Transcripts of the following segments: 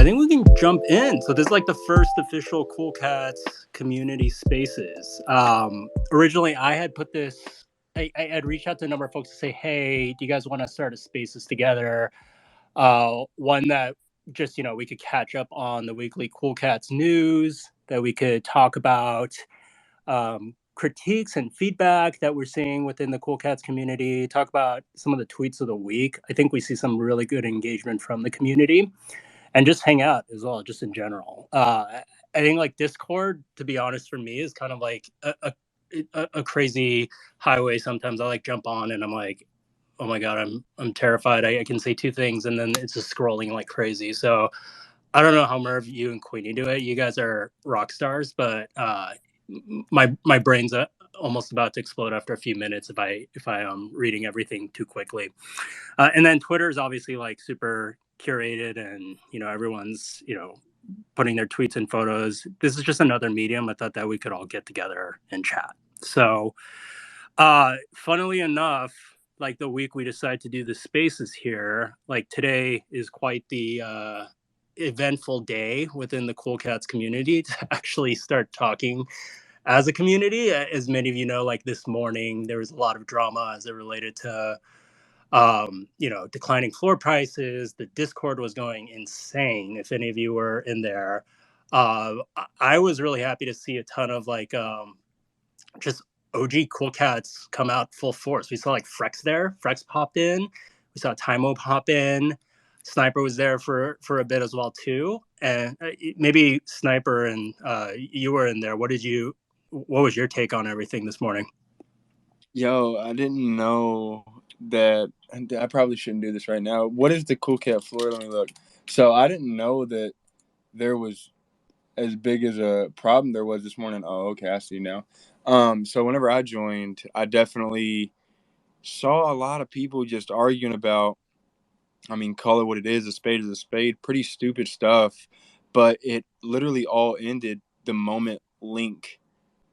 I think we can jump in. So this is like the first official Cool Cats community spaces. Originally, I had put this. I had reached out to a number of folks to say, "Hey, do you guys want to start a spaces together?" One that just we could catch up on the weekly Cool Cats news, that we could talk about critiques and feedback that we're seeing within the Cool Cats community. Talk about some of the tweets of the week. I think we see some really good engagement from the community. And just hang out as well, just in general. I think like Discord, to be honest, for me is kind of like a crazy highway. Sometimes I like jump on and I'm like, oh my god, I'm terrified. I can say two things and then it's just scrolling like crazy. So I don't know how Merv, you and Queenie do it. You guys are rock stars, but my brain's almost about to explode after a few minutes if I am reading everything too quickly. And then Twitter is obviously like super curated, and everyone's putting their tweets and photos. This is just another medium. I thought that we could all get together and chat. So, funnily enough, like the week we decide to do the spaces here, like today is quite the eventful day within the Cool Cats community to actually start talking as a community. As many of you know, like this morning, there was a lot of drama as it related to declining floor prices. The Discord was going insane. If any of you were in there, I was really happy to see a ton of like just OG Cool Cats come out full force. We saw like Frex there. Frex popped in. We saw Tymo pop in. Sniper was there for a bit as well too. And maybe Sniper and you were in there. What was your take on everything this morning? Yo, I didn't know that. I probably shouldn't do this right now. What is the Cool Cat floor? Let me look. So I didn't know that there was as big as a problem there was this morning. Oh, okay, I see now. So whenever I joined, I definitely saw a lot of people just arguing about, call it what it is a spade, pretty stupid stuff, but it literally all ended the moment Link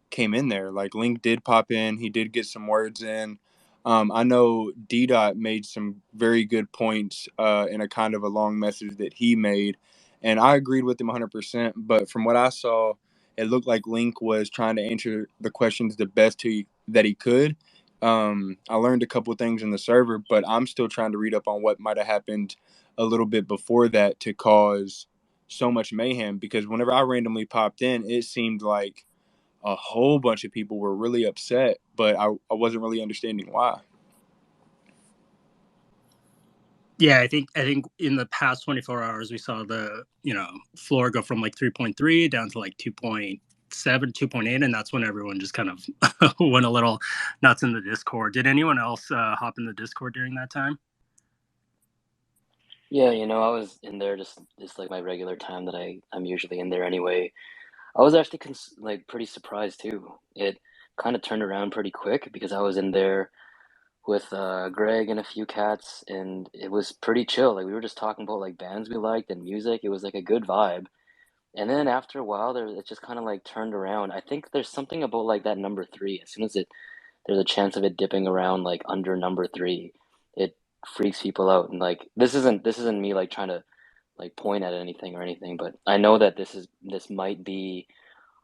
came in there. Like Link did pop in, he did get some words in. I know D Dot made some very good points in a kind of a long message that he made, and I agreed with him 100%. But from what I saw, it looked like Link was trying to answer the questions the best that he could. I learned a couple things in the server, but I'm still trying to read up on what might have happened a little bit before that to cause so much mayhem. Because whenever I randomly popped in, it seemed like a whole bunch of people were really upset, but I wasn't really understanding why. Yeah, I think in the past 24 hours we saw the floor go from like 3.3 down to like 2.7, 2.8, and that's when everyone just kind of went a little nuts in the Discord. Did anyone else hop in the Discord during that time? Yeah, I was in there just like my regular time that I'm usually in there anyway. I was actually like pretty surprised too. It kind of turned around pretty quick because I was in there with Greg and a few cats, and it was pretty chill. Like we were just talking about like bands we liked and music. It was like a good vibe. And then after a while, it just kind of like turned around. I think there's something about like that number three. As soon as there's a chance of it dipping around like under number three, it freaks people out. And like this isn't me like trying to like point at anything or anything, but I know that this might be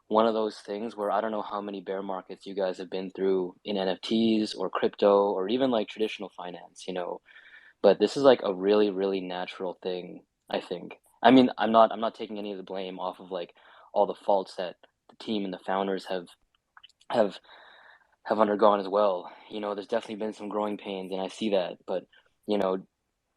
one of those things where I don't know how many bear markets you guys have been through in NFTs or crypto or even like traditional finance, but this is like a really, really natural thing, I think. I mean, I'm not taking any of the blame off of like all the faults that the team and the founders have have undergone as well. There's definitely been some growing pains and I see that, but you know,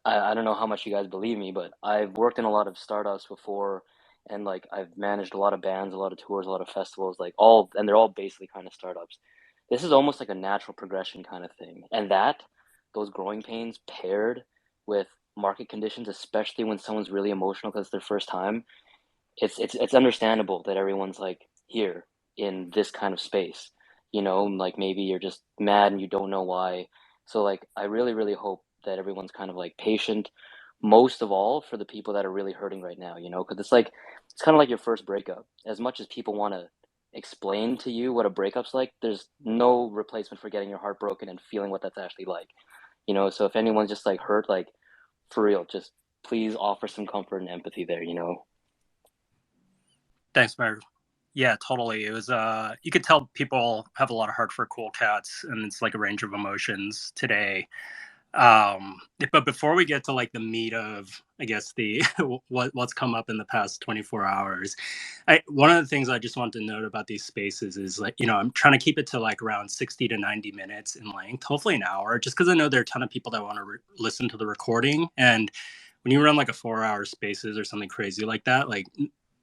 I don't know how much you guys believe me, but I've worked in a lot of startups before, and like I've managed a lot of bands, a lot of tours, a lot of festivals, like and they're all basically kind of startups. This is almost like a natural progression kind of thing. And those growing pains paired with market conditions, especially when someone's really emotional because it's their first time, it's understandable that everyone's like here in this kind of space. Like maybe you're just mad and you don't know why. So like I really, really hope that everyone's kind of like patient, most of all for the people that are really hurting right now, because it's kind of like your first breakup. As much as people want to explain to you what a breakup's like, there's no replacement for getting your heart broken and feeling what that's actually like. So if anyone's just like hurt, like for real, just please offer some comfort and empathy there, you know? Thanks, Mayor. Yeah, totally. It was you could tell people have a lot of heart for Cool Cats, and it's like a range of emotions today. But before we get to like the meat of, I guess, the what's come up in the past 24 hours, one of the things I just want to note about these spaces is, like, you know, I'm trying to keep it to like around 60 to 90 minutes in length, hopefully an hour, just because I know there are a ton of people that want to listen to the recording. And when you run like a 4 hour spaces or something crazy like that, like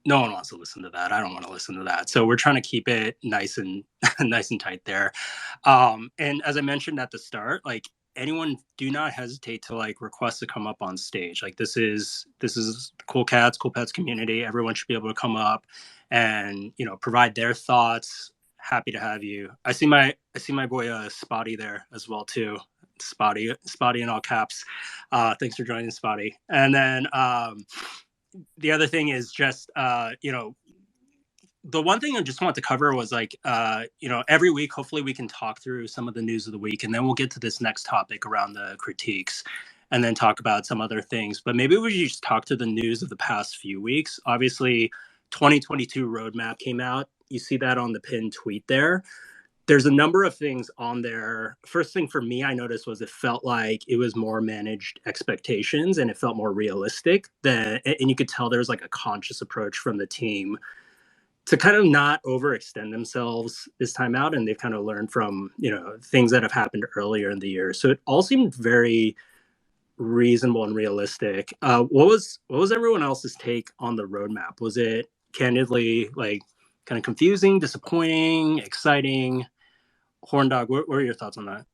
no one wants to listen to that. I don't want to listen to that. So we're trying to keep it nice and nice and tight there. And as I mentioned at the start, like, anyone, do not hesitate to like request to come up on stage. Like, this is Cool Pets community. Everyone should be able to come up and, you know, provide their thoughts. Happy to have you. I see my boy Spotty there as well too. Spotty in all caps. Thanks for joining, Spotty. And then the other thing is just you know, the one thing I just want to cover was like, you know, every week, hopefully we can talk through some of the news of the week, and then we'll get to this next topic around the critiques and then talk about some other things. But maybe we should just talk to the news of the past few weeks. Obviously, 2022 roadmap came out. You see that on the pinned tweet there. There's a number of things on there. First thing for me I noticed was it felt like it was more managed expectations, and it felt more realistic than, and you could tell there was like a conscious approach from the team to kind of not overextend themselves this time out, and they've kind of learned from, you know, things that have happened earlier in the year. So it all seemed very reasonable and realistic. What was everyone else's take on the roadmap? Was it candidly like kind of confusing, disappointing, exciting? Horn Dog, what are your thoughts on that?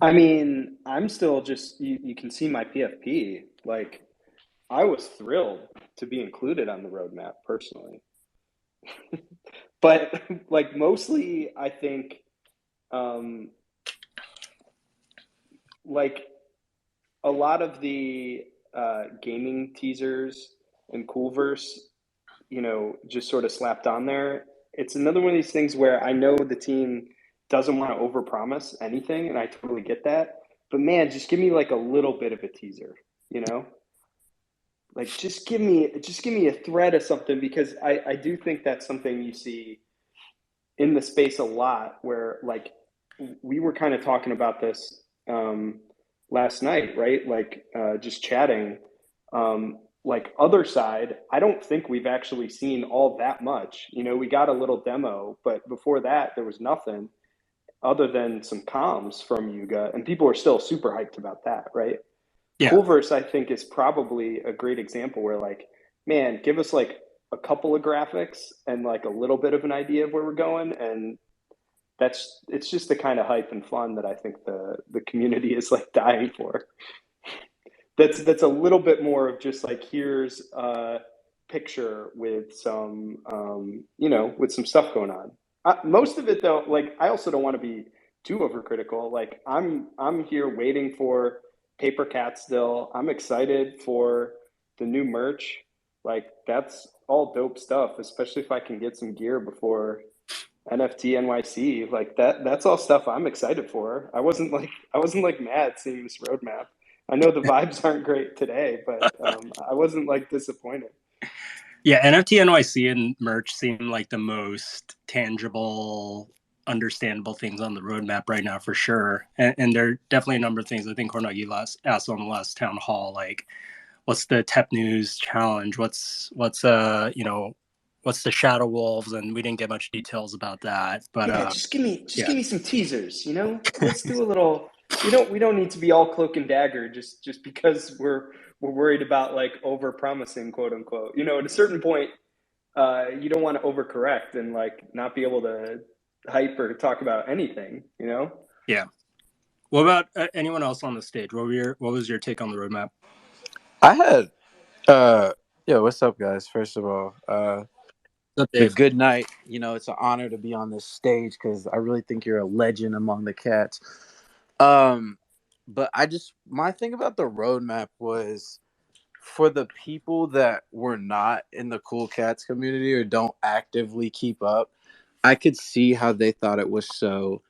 I mean, I'm still just, you can see my PFP. Like, I was thrilled to be included on the roadmap personally. But like, mostly I think like a lot of the gaming teasers and Coolverse, you know, just sort of slapped on there. It's another one of these things where I know the team doesn't want to overpromise anything, and I totally get that. But man, just give me like a little bit of a teaser, you know? Like, just give me a thread of something, because I do think that's something you see in the space a lot, where like we were kind of talking about this last night, right? Like just chatting. Like, other side, I don't think we've actually seen all that much. You know, we got a little demo, but before that, there was nothing other than some comms from Yuga, and people are still super hyped about that, right? Yeah. Coolverse, I think, is probably a great example where, like, man, give us like a couple of graphics and like a little bit of an idea of where we're going, and it's just the kind of hype and fun that I think the community is like dying for. That's a little bit more of just like, here's a picture with some you know, with some stuff going on. Most of it though, like, I also don't want to be too overcritical. Like, I'm here waiting for Paper Cat still. I'm excited for the new merch. Like, that's all dope stuff, especially if I can get some gear before NFT NYC. Like, that's all stuff I'm excited for. I wasn't like mad seeing this roadmap. I know the vibes aren't great today, but I wasn't like disappointed. Yeah, NFT NYC and merch seem like the most tangible, understandable things on the roadmap right now, for sure. And there are definitely a number of things. I think Cornagi asked on the last town hall, like, what's the Tep News challenge? What's you know, what's the Shadow Wolves? And we didn't get much details about that. But yeah, just give me some teasers. You know, let's do a little. We don't need to be all cloak and dagger just because we're worried about like over promising, quote unquote. You know, at a certain point, you don't want to overcorrect and like not be able to hype or talk about anything. You know. Yeah. What about anyone else on the stage? What was your take on the roadmap? I had, what's up, guys? First of all, good night. You know, it's an honor to be on this stage because I really think you're a legend among the cats. But my thing about the roadmap was, for the people that were not in the Cool Cats community or don't actively keep up, I could see how they thought it was so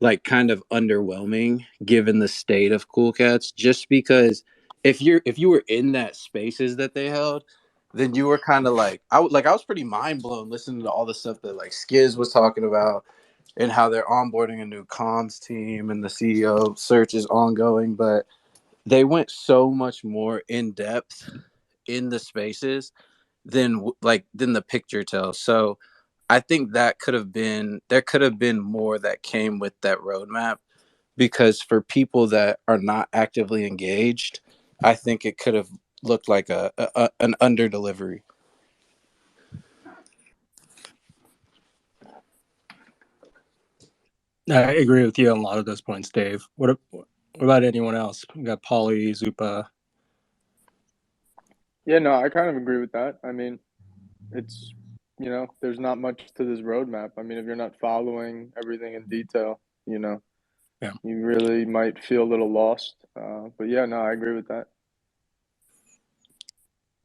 like kind of underwhelming given the state of Cool Cats, just because if you were in that spaces that they held, then you were kind of like I was pretty mind blown listening to all the stuff that like Skiz was talking about and how they're onboarding a new comms team and the CEO search is ongoing, but they went so much more in depth in the spaces than the picture tells. So I think that there could have been more that came with that roadmap, because for people that are not actively engaged, I think it could have looked like an under delivery. I agree with you on a lot of those points, Dave. What about anyone else? We got Polly, Zupa. Yeah, no, I kind of agree with that. I mean, it's, there's not much to this roadmap. I mean, if you're not following everything in detail, Yeah. you really might feel a little lost. But yeah, no, I agree with that.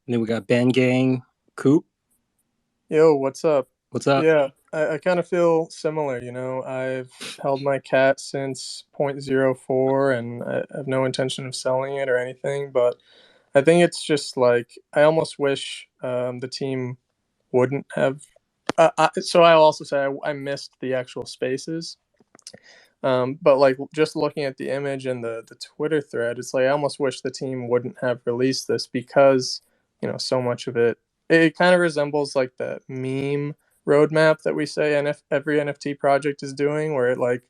And then we got Ben Gang, Coop. Yo, what's up? What's up? Yeah, I kind of feel similar, I've held my cat since 0.04 and I have no intention of selling it or anything, but I think it's just like I almost wish the team wouldn't have. So I'll also say I missed the actual spaces. But like just looking at the image and the Twitter thread, it's like I almost wish the team wouldn't have released this because, so much of it kind of resembles like the meme roadmap that we say every NFT project is doing, where it like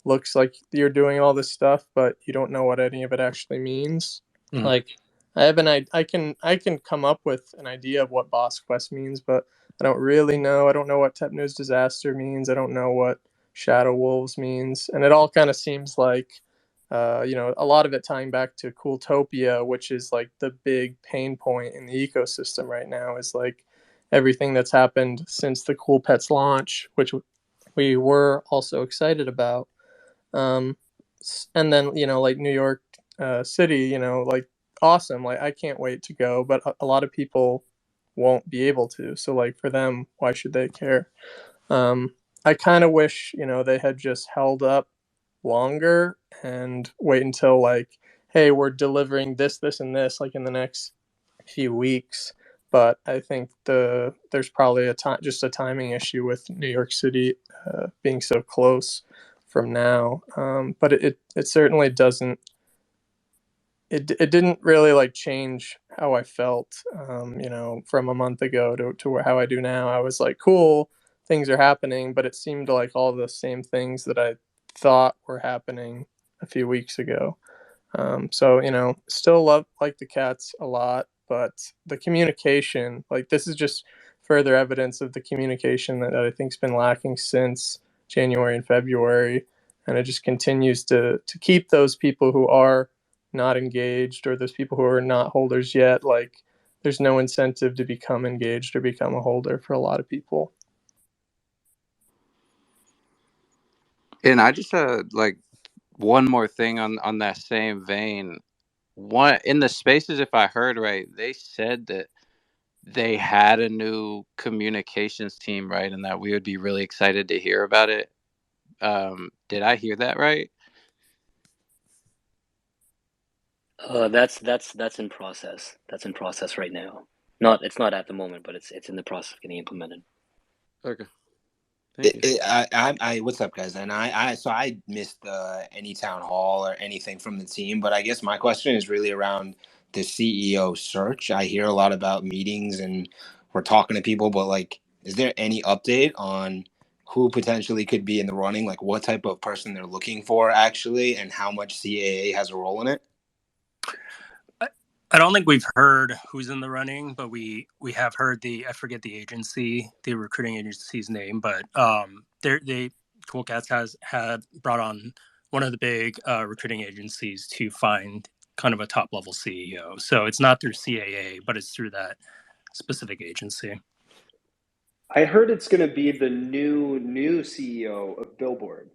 looks like you're doing all this stuff, but you don't know what any of it actually means. Mm. Like I can come up with an idea of what Boss Quest means, but I don't really know. I don't know what Tep News Disaster means. I don't know what Shadow Wolves means, and it all kind of seems like a lot of it tying back to Cooltopia, which is like the big pain point in the ecosystem right now, is like everything that's happened since the Cool Pets launch, which we were also excited about, and then like New York City, like awesome, like I can't wait to go, but a lot of people won't be able to, so like for them, why should they care? I kind of wish, they had just held up longer and wait until like, hey, we're delivering this, and this like in the next few weeks. But I think there's probably just a timing issue with New York City being so close from now. But it certainly doesn't. It didn't really like change how I felt, from a month ago to how I do now. I was like, cool, things are happening, but it seemed like all the same things that I thought were happening a few weeks ago. So, still love like the cats a lot, but the communication, like this is just further evidence of the communication that I think's been lacking since January and February. And it just continues to keep those people who are not engaged, or those people who are not holders yet, like there's no incentive to become engaged or become a holder for a lot of people. And I just had like one more thing on that same vein. One in the spaces, if I heard right, they said that they had a new communications team, right, and that we would be really excited to hear about it. Did I hear that right? That's in process. That's in process right now. It's not at the moment, but it's in the process of getting implemented. Okay. Thank you. What's up, guys? And I missed any town hall or anything from the team, but I guess my question is really around the CEO search. I hear a lot about meetings and we're talking to people, but like, is there any update on who potentially could be in the running? Like, what type of person they're looking for actually, and how much CAA has a role in it? I don't think we've heard who's in the running, but we have heard I forget the recruiting agency's name, but they Cool Cats had brought on one of the big recruiting agencies to find kind of a top level CEO. So it's not through CAA, but it's through that specific agency. I heard it's going to be the new CEO of Billboard.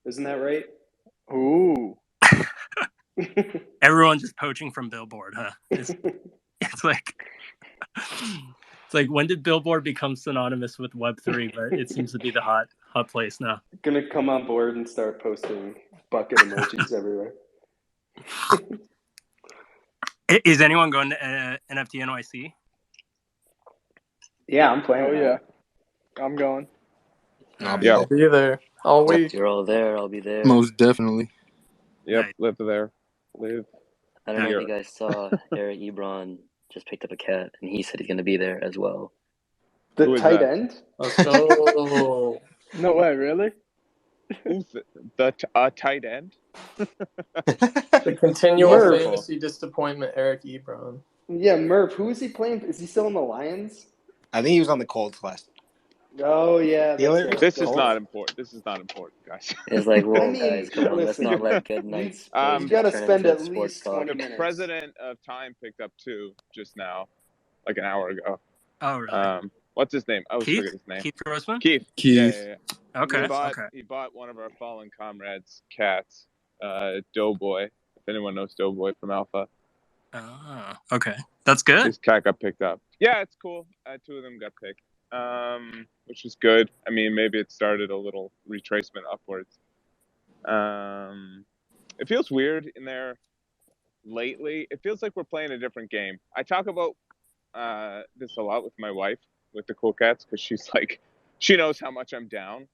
Isn't that right? Ooh. Everyone just poaching from Billboard, huh? It's like when did Billboard become synonymous with Web3? But it seems to be the hot hot place now. Gonna come on board and start posting bucket emojis everywhere. Is anyone going to NFT NYC? Yeah, I'm playing. Oh yeah, I'm going. I'll be I'll there. be there all Well, if week. you're all there, I'll be there. Most definitely. Yep, Nice. live there. Live. I don't know if here. you guys saw Eric Ebron just picked up a cat, and he said he's going to be there as well. The Who is tight that? end? Let's go. No way, really? Who's the tight end? The continual Murph. fantasy disappointment, Eric Ebron. Yeah, Murph. Who is he playing? Is he still in the Lions? I think he was on the Colts last. Oh yeah, that's Steelers? right. This is not important. This is not important, guys. It's like, whoa, I mean, guys, come on, let's listen, not let good nights you You got to turn spend into at sports least talk. 20 The minutes. president of Time picked up 2 just now, like an hour ago. Oh, really? What's his name? I always Keith? forget his name. Keith Grossman? Keith. Keith. Yeah. Okay. He bought one of our fallen comrades' cats, Doughboy. If anyone knows Doughboy from Alpha, Okay. That's good. his cat got picked up. Yeah, it's cool. 2 of them got picked, which is good. I mean, maybe it started a little retracement upwards. It feels weird in there lately. It feels like we're playing a different game. I talk about this a lot with my wife, with the Cool Cats, because she's like, she knows how much I'm down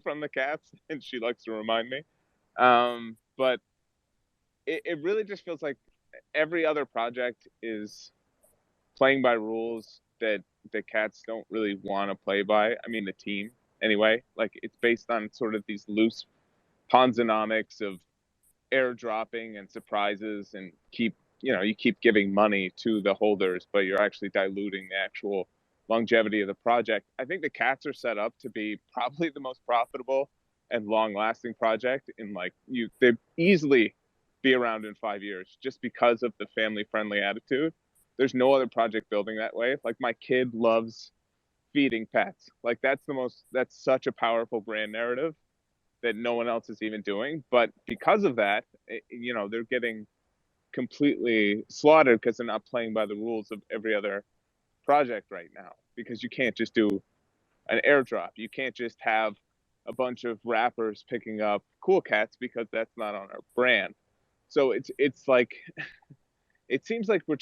from the cats, and she likes to remind me. But it really just feels like every other project is playing by rules that the cats don't really want to play by. I mean, the team anyway. Like, it's based on sort of these loose Ponzonomics of airdropping and surprises, and you keep giving money to the holders, but you're actually diluting the actual longevity of the project. I think the cats are set up to be probably the most profitable and long-lasting project in they easily be around in 5 years just because of the family-friendly attitude. There's no other project building that way. Like, my kid loves feeding pets. Like, that's such a powerful brand narrative that no one else is even doing. But because of that, they're getting completely slaughtered because they're not playing by the rules of every other project right now. Because you can't just do an airdrop. You can't just have a bunch of rappers picking up Cool Cats, because that's not on our brand. So it's like, it seems like we're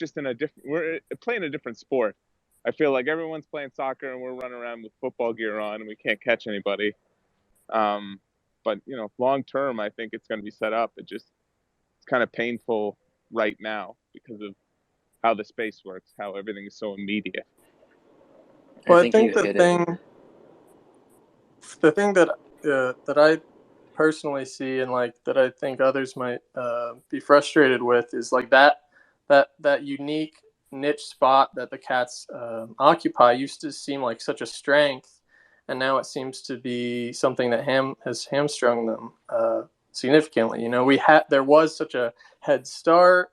playing a different sport. I feel like everyone's playing soccer and we're running around with football gear on and we can't catch anybody. But long term, I think it's going to be set up. It's kind of painful right now because of how the space works, how everything is so immediate. Well, I you think hit it. the thing that I personally see, and that I think others might be frustrated with, is like that unique niche spot that the cats occupy used to seem like such a strength, and now it seems to be something that has hamstrung them significantly. There was such a head start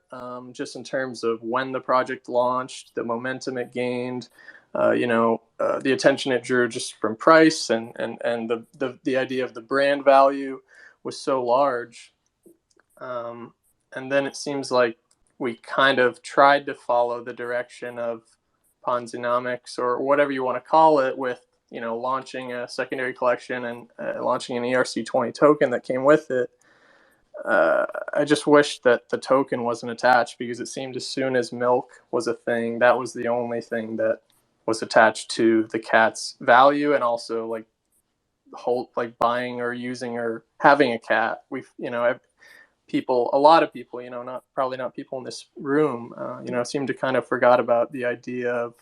just in terms of when the project launched, the momentum it gained, the attention it drew just from price, and the idea of the brand value was so large. And then it seems like we kind of tried to follow the direction of Ponzonomics, or whatever you want to call it, with launching a secondary collection and launching an ERC20 token that came with it. I just wish that the token wasn't attached, because it seemed as soon as milk was a thing, that was the only thing that was attached to the cat's value, and also buying or using or having a cat. A lot of people, probably not people in this room, seem to kind of forgot about the idea of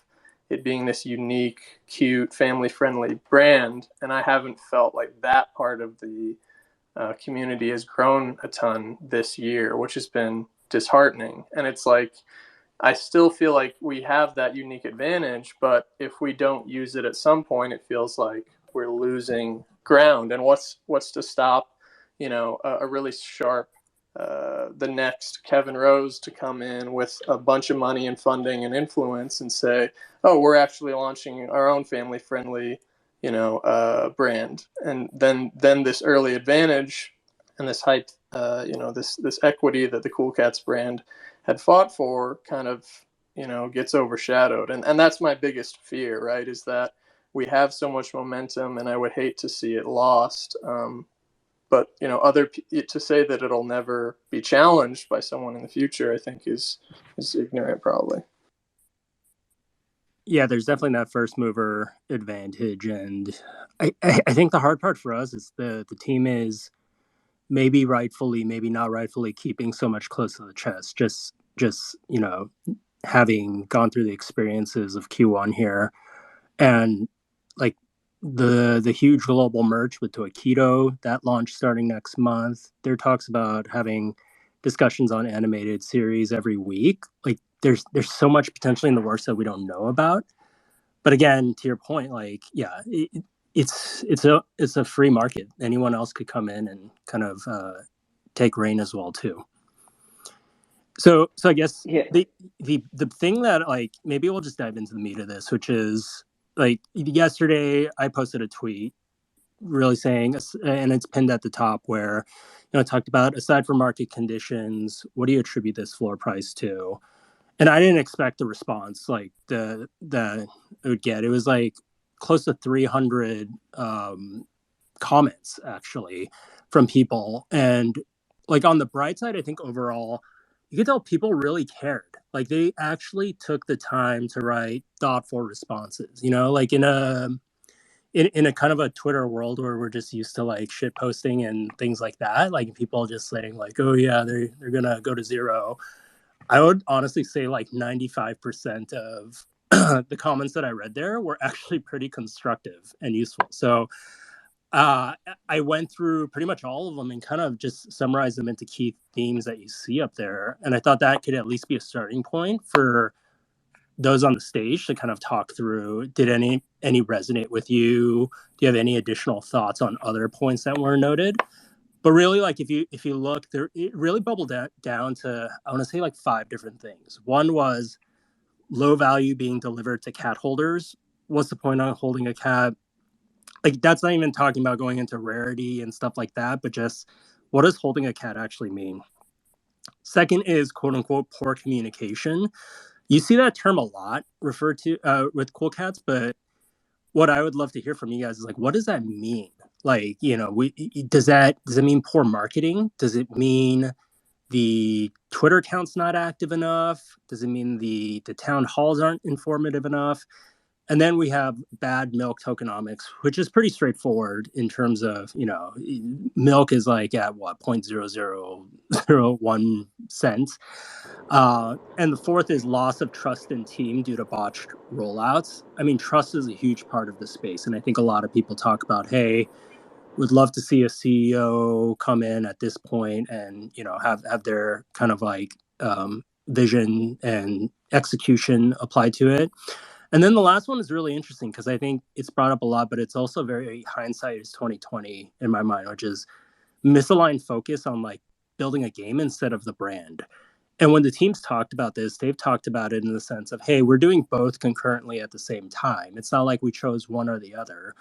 it being this unique, cute, family-friendly brand. And I haven't felt like that part of the community has grown a ton this year, which has been disheartening. And it's like, I still feel like we have that unique advantage, but if we don't use it at some point, it feels like we're losing ground. And what's to stop, a really sharp, the next Kevin Rose to come in with a bunch of money and funding and influence and say, oh, we're actually launching our own family-friendly, brand. And then this early advantage and this hype, this equity that the Cool Cats brand had fought for kind of, gets overshadowed. And that's my biggest fear, right? Is that we have so much momentum, and I would hate to see it lost. But to say that it'll never be challenged by someone in the future, I think is ignorant, probably. Yeah, there's definitely that first mover advantage, and I think the hard part for us is the team is maybe rightfully, maybe not rightfully, keeping so much close to the chest. Just having gone through the experiences of Q1 here, and like the huge global merge with Tokido that launch starting next month. There talks about having discussions on animated series every week. Like there's so much potentially in the works that we don't know about. But again, to your point, like it's a free market. Anyone else could come in and kind of take reign as well too. So I guess the thing that like maybe we'll just dive into the meat of this, which is like yesterday I posted a tweet really saying, and it's pinned at the top, where it talked about, aside from market conditions, what do you attribute this floor price to? And I didn't expect the response like that it would get. It was like close to 300 comments actually from people, and like on the bright side, I think overall you could tell people really cared. Like they actually took the time to write thoughtful responses, like in a kind of a Twitter world where we're just used to like shit posting and things like that, like people just saying like, oh yeah, they're gonna go to zero. I would honestly say like 95% of the comments that I read there were actually pretty constructive and useful. So I went through pretty much all of them and kind of just summarized them into key themes that you see up there. And I thought that could at least be a starting point for those on the stage to kind of talk through. Did any resonate with you? Do you have any additional thoughts on other points that were noted? But really, like if you look there, it really bubbled down to, I want to say like 5 different things. One was low value being delivered to cat holders. What's the point on holding a cat? Like that's not even talking about going into rarity and stuff like that, but just what does holding a cat actually mean? Second is quote unquote poor communication. You see that term a lot referred to with Cool Cats, but what I would love to hear from you guys is like, what does that mean? Like, does it mean poor marketing? Does it mean the Twitter account's not active enough? Does it mean the town halls aren't informative enough? And then we have bad milk tokenomics, which is pretty straightforward in terms of, milk is like at what, 0.0001 cents. And the fourth is loss of trust in team due to botched rollouts. I mean, trust is a huge part of the space. And I think a lot of people talk about, hey, would love to see a CEO come in at this point and, have their kind of like vision and execution applied to it. And then the last one is really interesting because I think it's brought up a lot, but it's also very hindsight is 2020 in my mind, which is misaligned focus on like building a game instead of the brand. And when the teams talked about this, they've talked about it in the sense of, hey, we're doing both concurrently at the same time. It's not like we chose one or the other.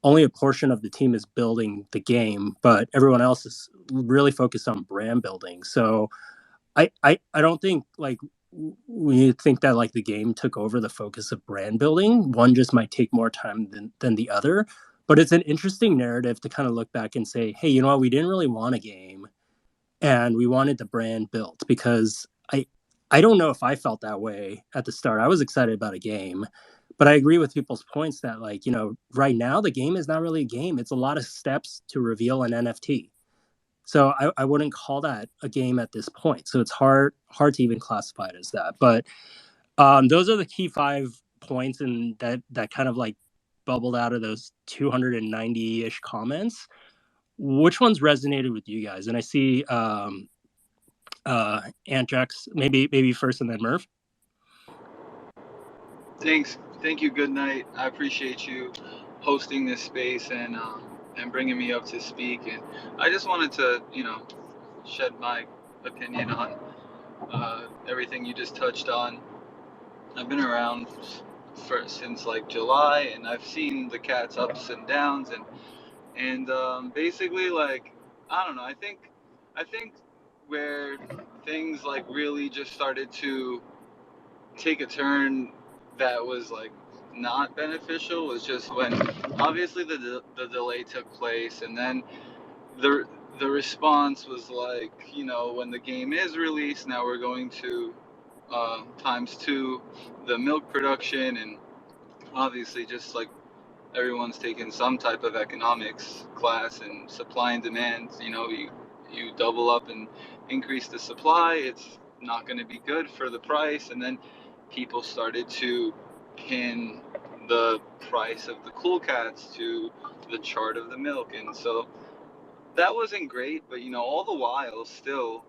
Only a portion of the team is building the game, but everyone else is really focused on brand building. So I don't think like we think that like the game took over the focus of brand building. One just might take more time than the other. But it's an interesting narrative to kind of look back and say, hey, you know what? We didn't really want a game and we wanted the brand built, because I don't know if I felt that way at the start. I was excited about a game, but I agree with people's points that like, right now the game is not really a game. It's a lot of steps to reveal an NFT. So I wouldn't call that a game at this point. So it's hard to even classify it as that. But those are the key 5 points, and that kind of like bubbled out of those 290-ish comments. Which ones resonated with you guys? And I see Antjax, maybe first, and then Murph. Thanks. Thank you. Good night. I appreciate you hosting this space and bringing me up to speak. And I just wanted to, shed my opinion on everything you just touched on. I've been around since like July, and I've seen the cat's ups and downs, and basically, like, I don't know. I think where things like really just started to take a turn that was like not beneficial was just when obviously the delay took place, and then the the response was like, when the game is released, now we're going to times two the milk production, and obviously just like everyone's taken some type of economics class, and supply and demand, you double up and increase the supply, it's not going to be good for the price. And then people started to pin the price of the Cool Cats to the chart of the milk, and so that wasn't great. But all the while, still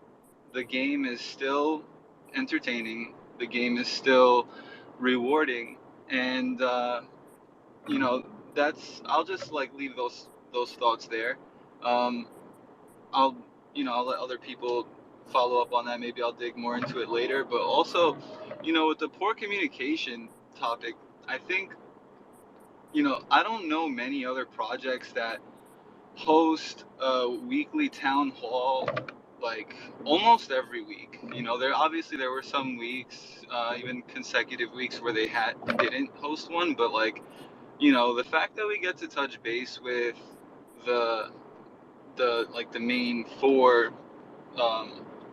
the game is still entertaining, the game is still rewarding, and you know I'll just like leave those thoughts there. um I'll I'll let other people follow up on that. Maybe I'll dig more into it later. But also, with the poor communication topic, I think, I don't know many other projects that host a weekly town hall like almost every week. There were some weeks, even consecutive weeks, where they didn't host one. But like, the fact that we get to touch base with the the main four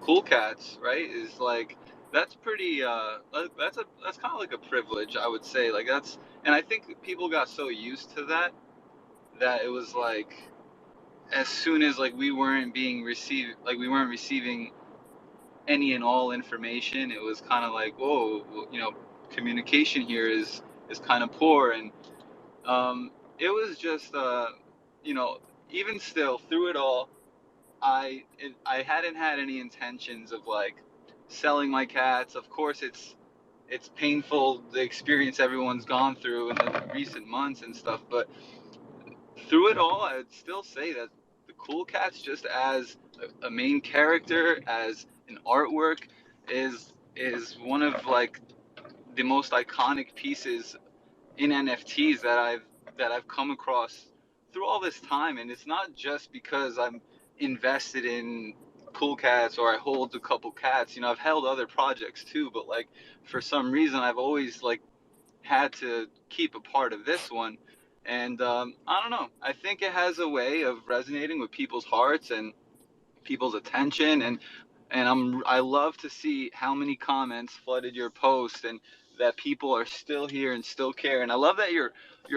Cool Cats, right, is like, that's pretty that's kind of like a privilege, I would say. Like, and I think people got so used to that it was like, as soon as like we weren't receiving any and all information, it was kind of like, whoa, communication here is kind of poor. And it was just you know even still, through it all, I hadn't had any intentions of like selling my cats. Of course, it's painful, the experience everyone's gone through in the recent months and stuff. But through it all, I would still say that the Cool Cats, just as a main character, as an artwork, is one of like the most iconic pieces in NFTs that I've come across through all this time. And it's not just because I'm invested in Cool Cats or I hold a couple cats. I've held other projects too, but like, for some reason, I've always like had to keep a part of this one. And I don't know, I think it has a way of resonating with people's hearts and people's attention. And I love to see how many comments flooded your post, and that people are still here and still care. And I love that you're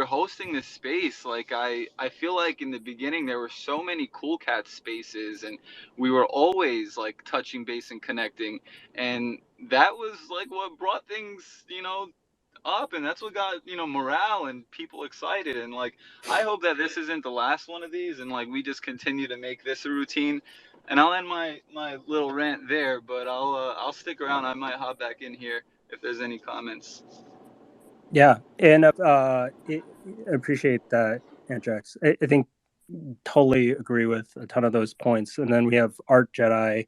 hosting this space. Like, I feel like in the beginning there were so many Cool Cat spaces, and we were always like touching base and connecting, and that was like what brought things, up, and that's what got, morale and people excited. And like, I hope that this isn't the last one of these, and like, we just continue to make this a routine. And I'll end my little rant there, but I'll stick around. I might hop back in here if there's any comments. Yeah, and I appreciate that, Anjax. I think totally agree with a ton of those points. And then we have Art Jedi.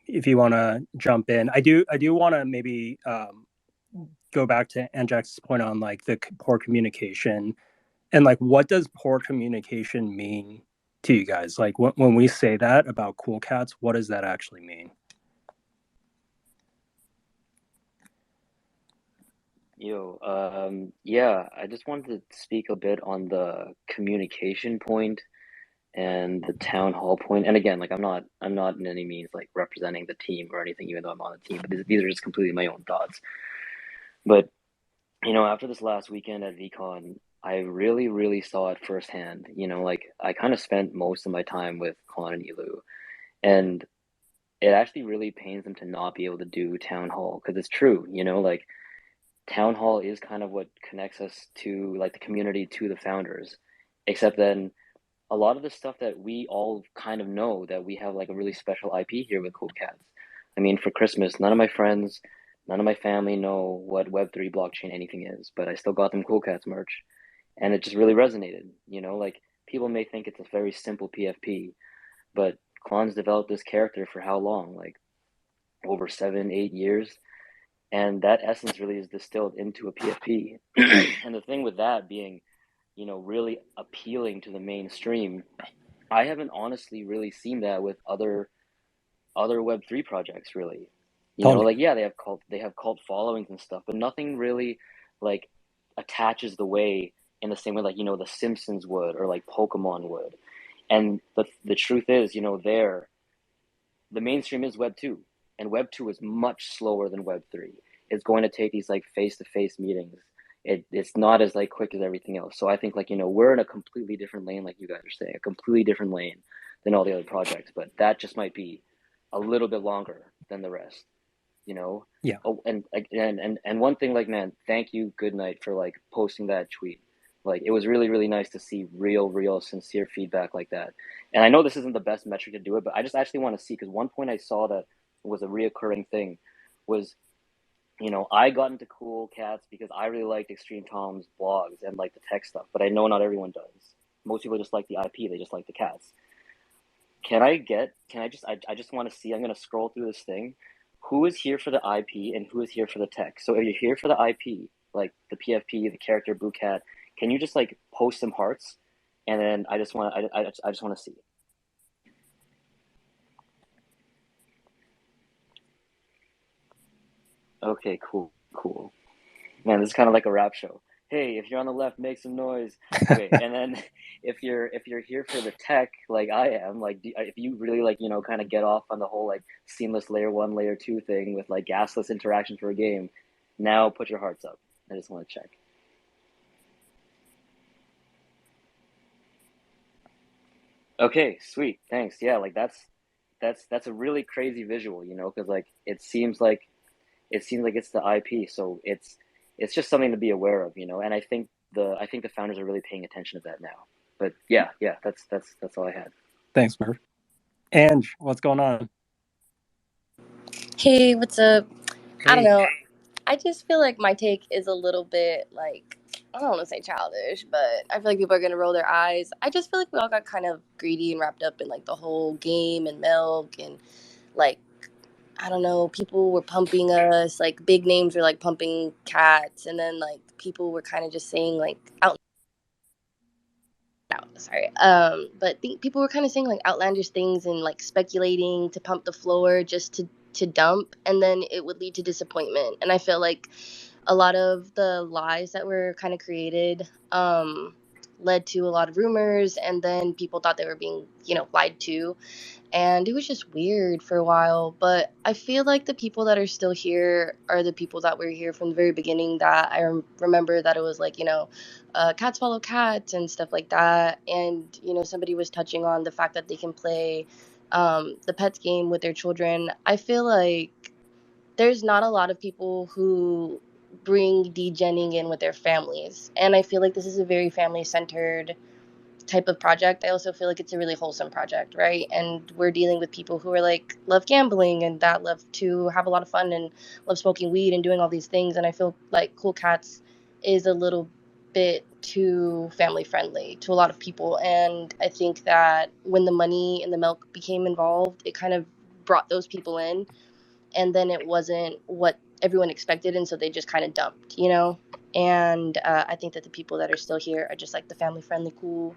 If you want to jump in, I do want to maybe go back to Anjax's point on like the poor communication, and like, what does poor communication mean to you guys? Like, when we say that about Cool Cats, what does that actually mean? Yeah, I just wanted to speak a bit on the communication point and the town hall point. And again, like, I'm not in any means like representing the team or anything, even though I'm on the team. But these are just completely my own thoughts. But after this last weekend at VCon, I really, really saw it firsthand. Like, I kind of spent most of my time with Con and Elu, and it actually really pains them to not be able to do town hall, because it's true. Like, town hall is kind of what connects us to like the community, to the founders. Except then a lot of the stuff that we all kind of know, that we have like a really special IP here with Cool Cats. I mean, for Christmas, none of my friends, none of my family know what Web3 blockchain anything is, but I still got them Cool Cats merch, and it just really resonated. Like, people may think it's a very simple PFP, but Klon's developed this character for how long? Like, over 7-8 years. And that essence really is distilled into a PFP. And the thing with that being, really appealing to the mainstream, I haven't honestly really seen that with other Web3 projects, really. Like, yeah, they have cult followings and stuff, but nothing really like attaches the way in the same way like, you know, the Simpsons would or like Pokemon would. And the truth is, you know, the mainstream is Web 2, and Web 2 is much slower than Web 3. It's going to take these like face-to-face meetings. It's not as like quick as everything else. So I think like, you know, we're in a completely different lane, like you guys are saying, a completely different lane than all the other projects, but that just might be a little bit longer than the rest, you know? Yeah. Oh, and one thing, like, man, thank you, Goodnight, for like posting that tweet. Like, it was really, really nice to see real, sincere feedback like that. And I know this isn't the best metric to do it, but I just actually want to see, because one point I saw that was a reoccurring thing was, you know, I got into Cool Cats because I really liked Extreme Tom's blogs and like the tech stuff, but I know not everyone does. Most people just like the IP, they just like the cats. I just want to see, I'm going to scroll through this thing. Who is here for the IP and who is here for the tech? So if you're here for the IP, like the PFP, the character Boo Cat, can you just like post some hearts? And then I just want to see. Okay, cool. Man, this is kind of like a rap show. Hey, if you're on the left, make some noise. Okay, and then if you're here for the tech, like I am, like if you really like, you know, kind of get off on the whole like seamless layer 1, layer 2 thing with like gasless interaction for a game, now put your hearts up. I just want to check. Okay, sweet, thanks. Yeah, like that's a really crazy visual, you know, because like it seems like it's the IP, so it's just something to be aware of, you know. And I think the founders are really paying attention to that now. But yeah, that's all I had. Thanks, Murph. Ange, what's going on? Hey, what's up? I don't Hey. know. I just feel like my take is a little bit like, I don't want to say childish, but I feel like people are going to roll their eyes. I just feel like we all got kind of greedy and wrapped up in like the whole game and milk and like, I don't know, people were pumping us, like big names were like pumping cats, and then like people were kind of just saying like but people were kind of saying like outlandish things and like speculating to pump the floor just to dump, and then it would lead to disappointment. And I feel like a lot of the lies that were kind of created led to a lot of rumors, and then people thought they were being, you know, lied to, and it was just weird for a while. But I feel like the people that are still here are the people that were here from the very beginning, that I remember that it was like, you know, cats follow cats and stuff like that. And, you know, somebody was touching on the fact that they can play the pets game with their children. I feel like there's not a lot of people who bring degenning in with their families, and I feel like this is a very family centered type of project. I also feel like it's a really wholesome project, right? And we're dealing with people who are like love gambling and that love to have a lot of fun and love smoking weed and doing all these things. And I feel like Cool Cats is a little bit too family friendly to a lot of people. And I think that when the money and the milk became involved, it kind of brought those people in, and then it wasn't what everyone expected, and so they just kind of dumped, you know. And I think that the people that are still here are just like the family friendly cool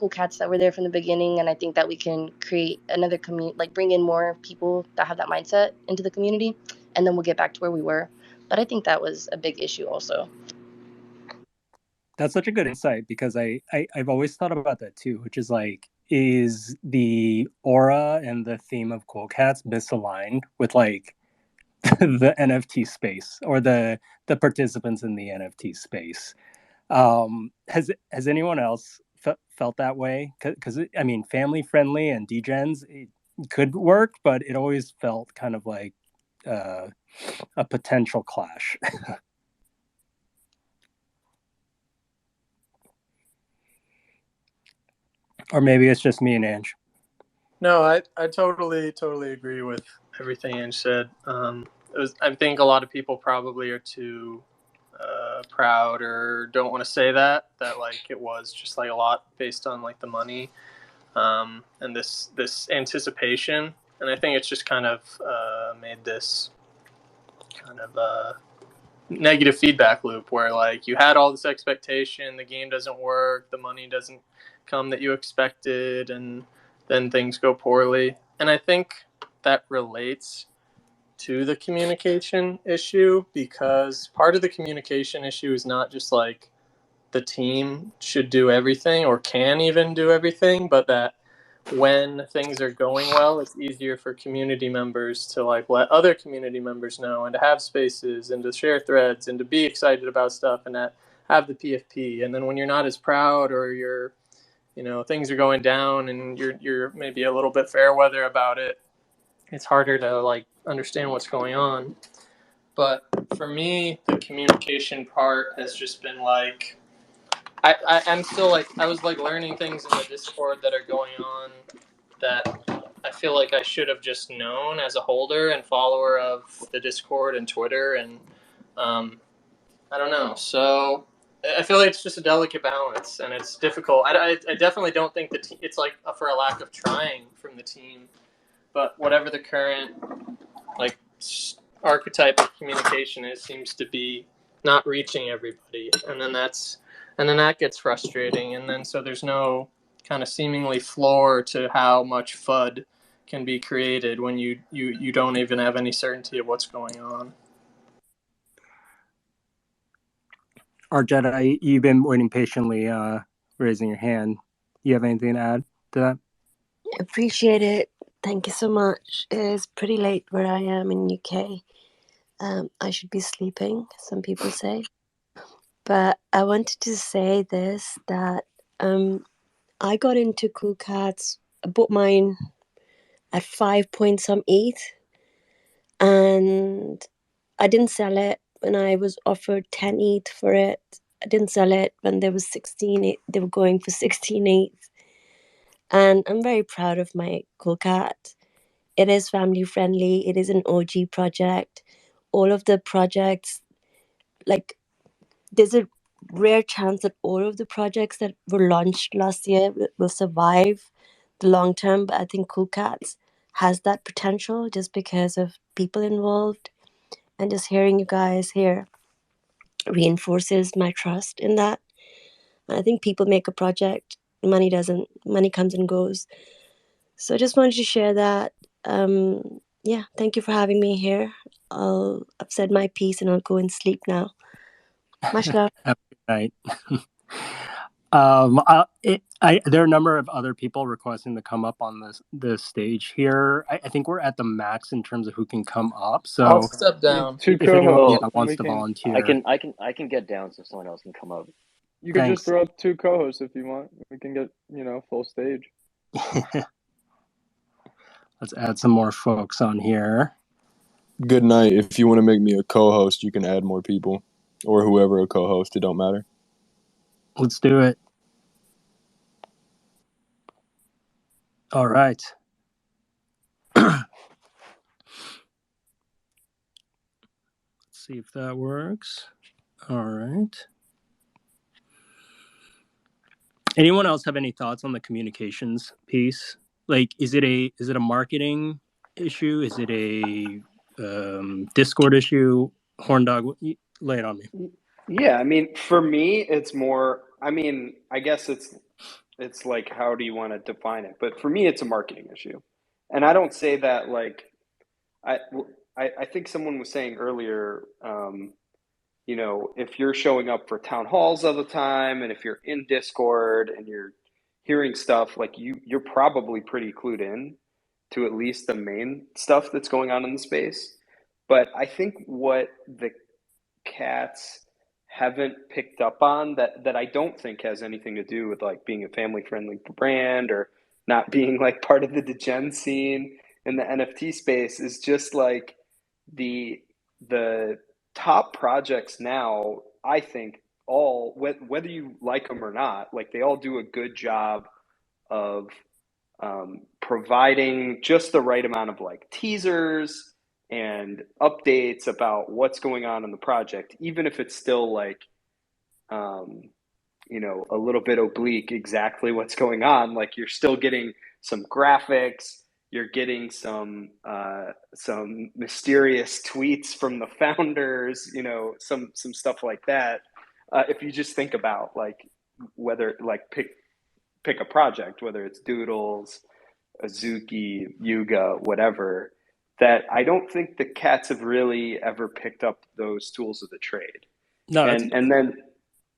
cats that were there from the beginning. And I think that we can create another community, like bring in more people that have that mindset into the community, and then we'll get back to where we were. But I think that was a big issue also. That's such a good insight, because I've always thought about that too, which is like, is the aura and the theme of Cool Cats misaligned with like the NFT space or the participants in the NFT space? Has anyone else felt that way? Because I mean, family friendly and degens, it could work, but it always felt kind of like a potential clash. Or maybe it's just me and Ange. No, I totally agree with everything Ange said. I think a lot of people probably are too proud or don't want to say that like it was just like a lot based on like the money and this anticipation. And I think it's just kind of made this kind of negative feedback loop where like you had all this expectation, the game doesn't work, the money doesn't come that you expected, and then things go poorly. And I think that relates to the communication issue, because part of the communication issue is not just like the team should do everything or can even do everything, but that when things are going well, it's easier for community members to like let other community members know, and to have spaces and to share threads and to be excited about stuff and that have the PFP. And then when you're not as proud, or you're, you know, things are going down and you're maybe a little bit fair weather about it, it's harder to like understand what's going on. But for me, the communication part has just been like, I'm still like, I was like learning things in the Discord that are going on that I feel like I should have just known as a holder and follower of the Discord and Twitter, and I don't know. So I feel like it's just a delicate balance, and it's difficult. I definitely don't think that it's like for a lack of trying from the team, but whatever the current like archetype of communication is, seems to be not reaching everybody, and then that gets frustrating, and then so there's no kind of seemingly floor to how much FUD can be created when you don't even have any certainty of what's going on. Our Jedi, you've been waiting patiently, raising your hand. You have anything to add to that? Appreciate it. Thank you so much. It's pretty late where I am in UK. I should be sleeping, some people say. But I wanted to say this, that I got into Cool Cats. I bought mine at 5 point some ETH, and I didn't sell it when I was offered 10 ETH for it. I didn't sell it when there was 16. They were going for 16 ETH. And I'm very proud of my Cool Cat. It is family friendly. It is an OG project. All of the projects, like, there's a rare chance that all of the projects that were launched last year will survive the long term. But I think Cool Cats has that potential just because of people involved. And just hearing you guys here reinforces my trust in that. I think people make a project, money doesn't. Money comes and goes. So I just wanted to share that. Yeah, thank you for having me here. I've said my piece and I'll go and sleep now. Much love. Have a good night. There are a number of other people requesting to come up on this stage here. I think we're at the max in terms of who can come up. So I'll step down. Two if anyone co-hosts. wants We to can, volunteer, I can get down so someone else can come up. you could Thanks. just throw up two co-hosts if you want. We can get, full stage. Let's add some more folks on here. Good night. If you want to make me a co-host, you can add more people, or whoever a co-host. It don't matter. Let's do it. All right. Let's see if that works. All right. Anyone else have any thoughts on the communications piece? Like, is it a marketing issue? Is it a Discord issue? Horn Dog, lay it on me. Yeah, I mean, for me, it's more. I mean, I guess it's like, how do you want to define it? But for me, it's a marketing issue, and I don't say that like I I think someone was saying earlier. If you're showing up for town halls all the time, and if you're in Discord and you're hearing stuff, like you're probably pretty clued in to at least the main stuff that's going on in the space. But I think what the cats haven't picked up on, that I don't think has anything to do with like being a family friendly brand or not being like part of the degen scene in the NFT space, is just like the top projects now. I think all, whether you like them or not, like they all do a good job of providing just the right amount of like teasers and updates about what's going on in the project, even if it's still like, a little bit oblique exactly what's going on. Like you're still getting some graphics, you're getting some mysterious tweets from the founders, some stuff like that. If you just think about like whether like pick a project, whether it's Doodles, Azuki, Yuga, whatever, that I don't think the cats have really ever picked up those tools of the trade. No, that's And then,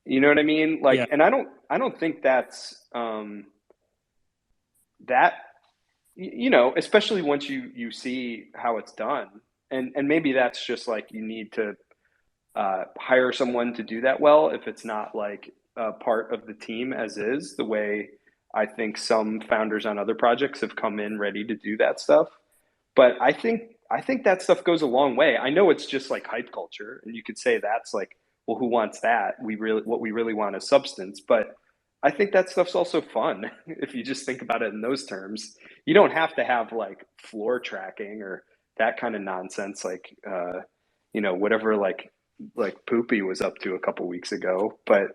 you know what I mean? Like, yeah. and I don't think that's that, you know, especially once you see how it's done, and maybe that's just like you need to hire someone to do that well if it's not like part of the team as is, the way I think some founders on other projects have come in ready to do that stuff. But I think that stuff goes a long way. I know it's just like hype culture, and you could say that's like, well, who wants that? What we really want is substance. But I think that stuff's also fun if you just think about it in those terms. You don't have to have like floor tracking or that kind of nonsense, like you know, whatever like Poopy was up to a couple weeks ago. But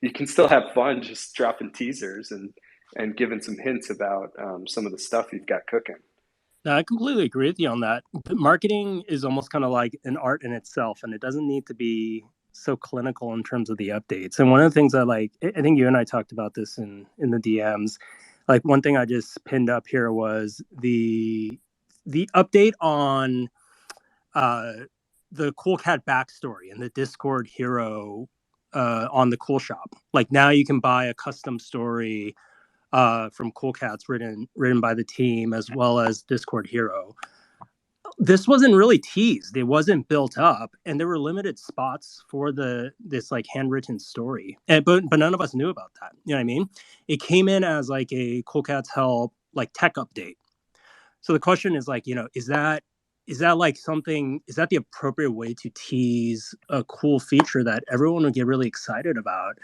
you can still have fun just dropping teasers and giving some hints about some of the stuff you've got cooking. No, I completely agree with you on that. But marketing is almost kind of like an art in itself, and it doesn't need to be so clinical in terms of the updates. And one of the things I think you and I talked about this in the DMs. Like one thing I just pinned up here was the update on the Cool Cat backstory and the Discord hero on the Cool Shop. Like now you can buy a custom story from Cool Cats written by the team, as well as Discord Hero. This wasn't really teased. It wasn't built up, and there were limited spots for this like handwritten story. But none of us knew about that. You know what I mean? It came in as like a Cool Cats Help like tech update. So the question is like, you know, is that like something? Is that the appropriate way to tease a cool feature that everyone would get really excited about?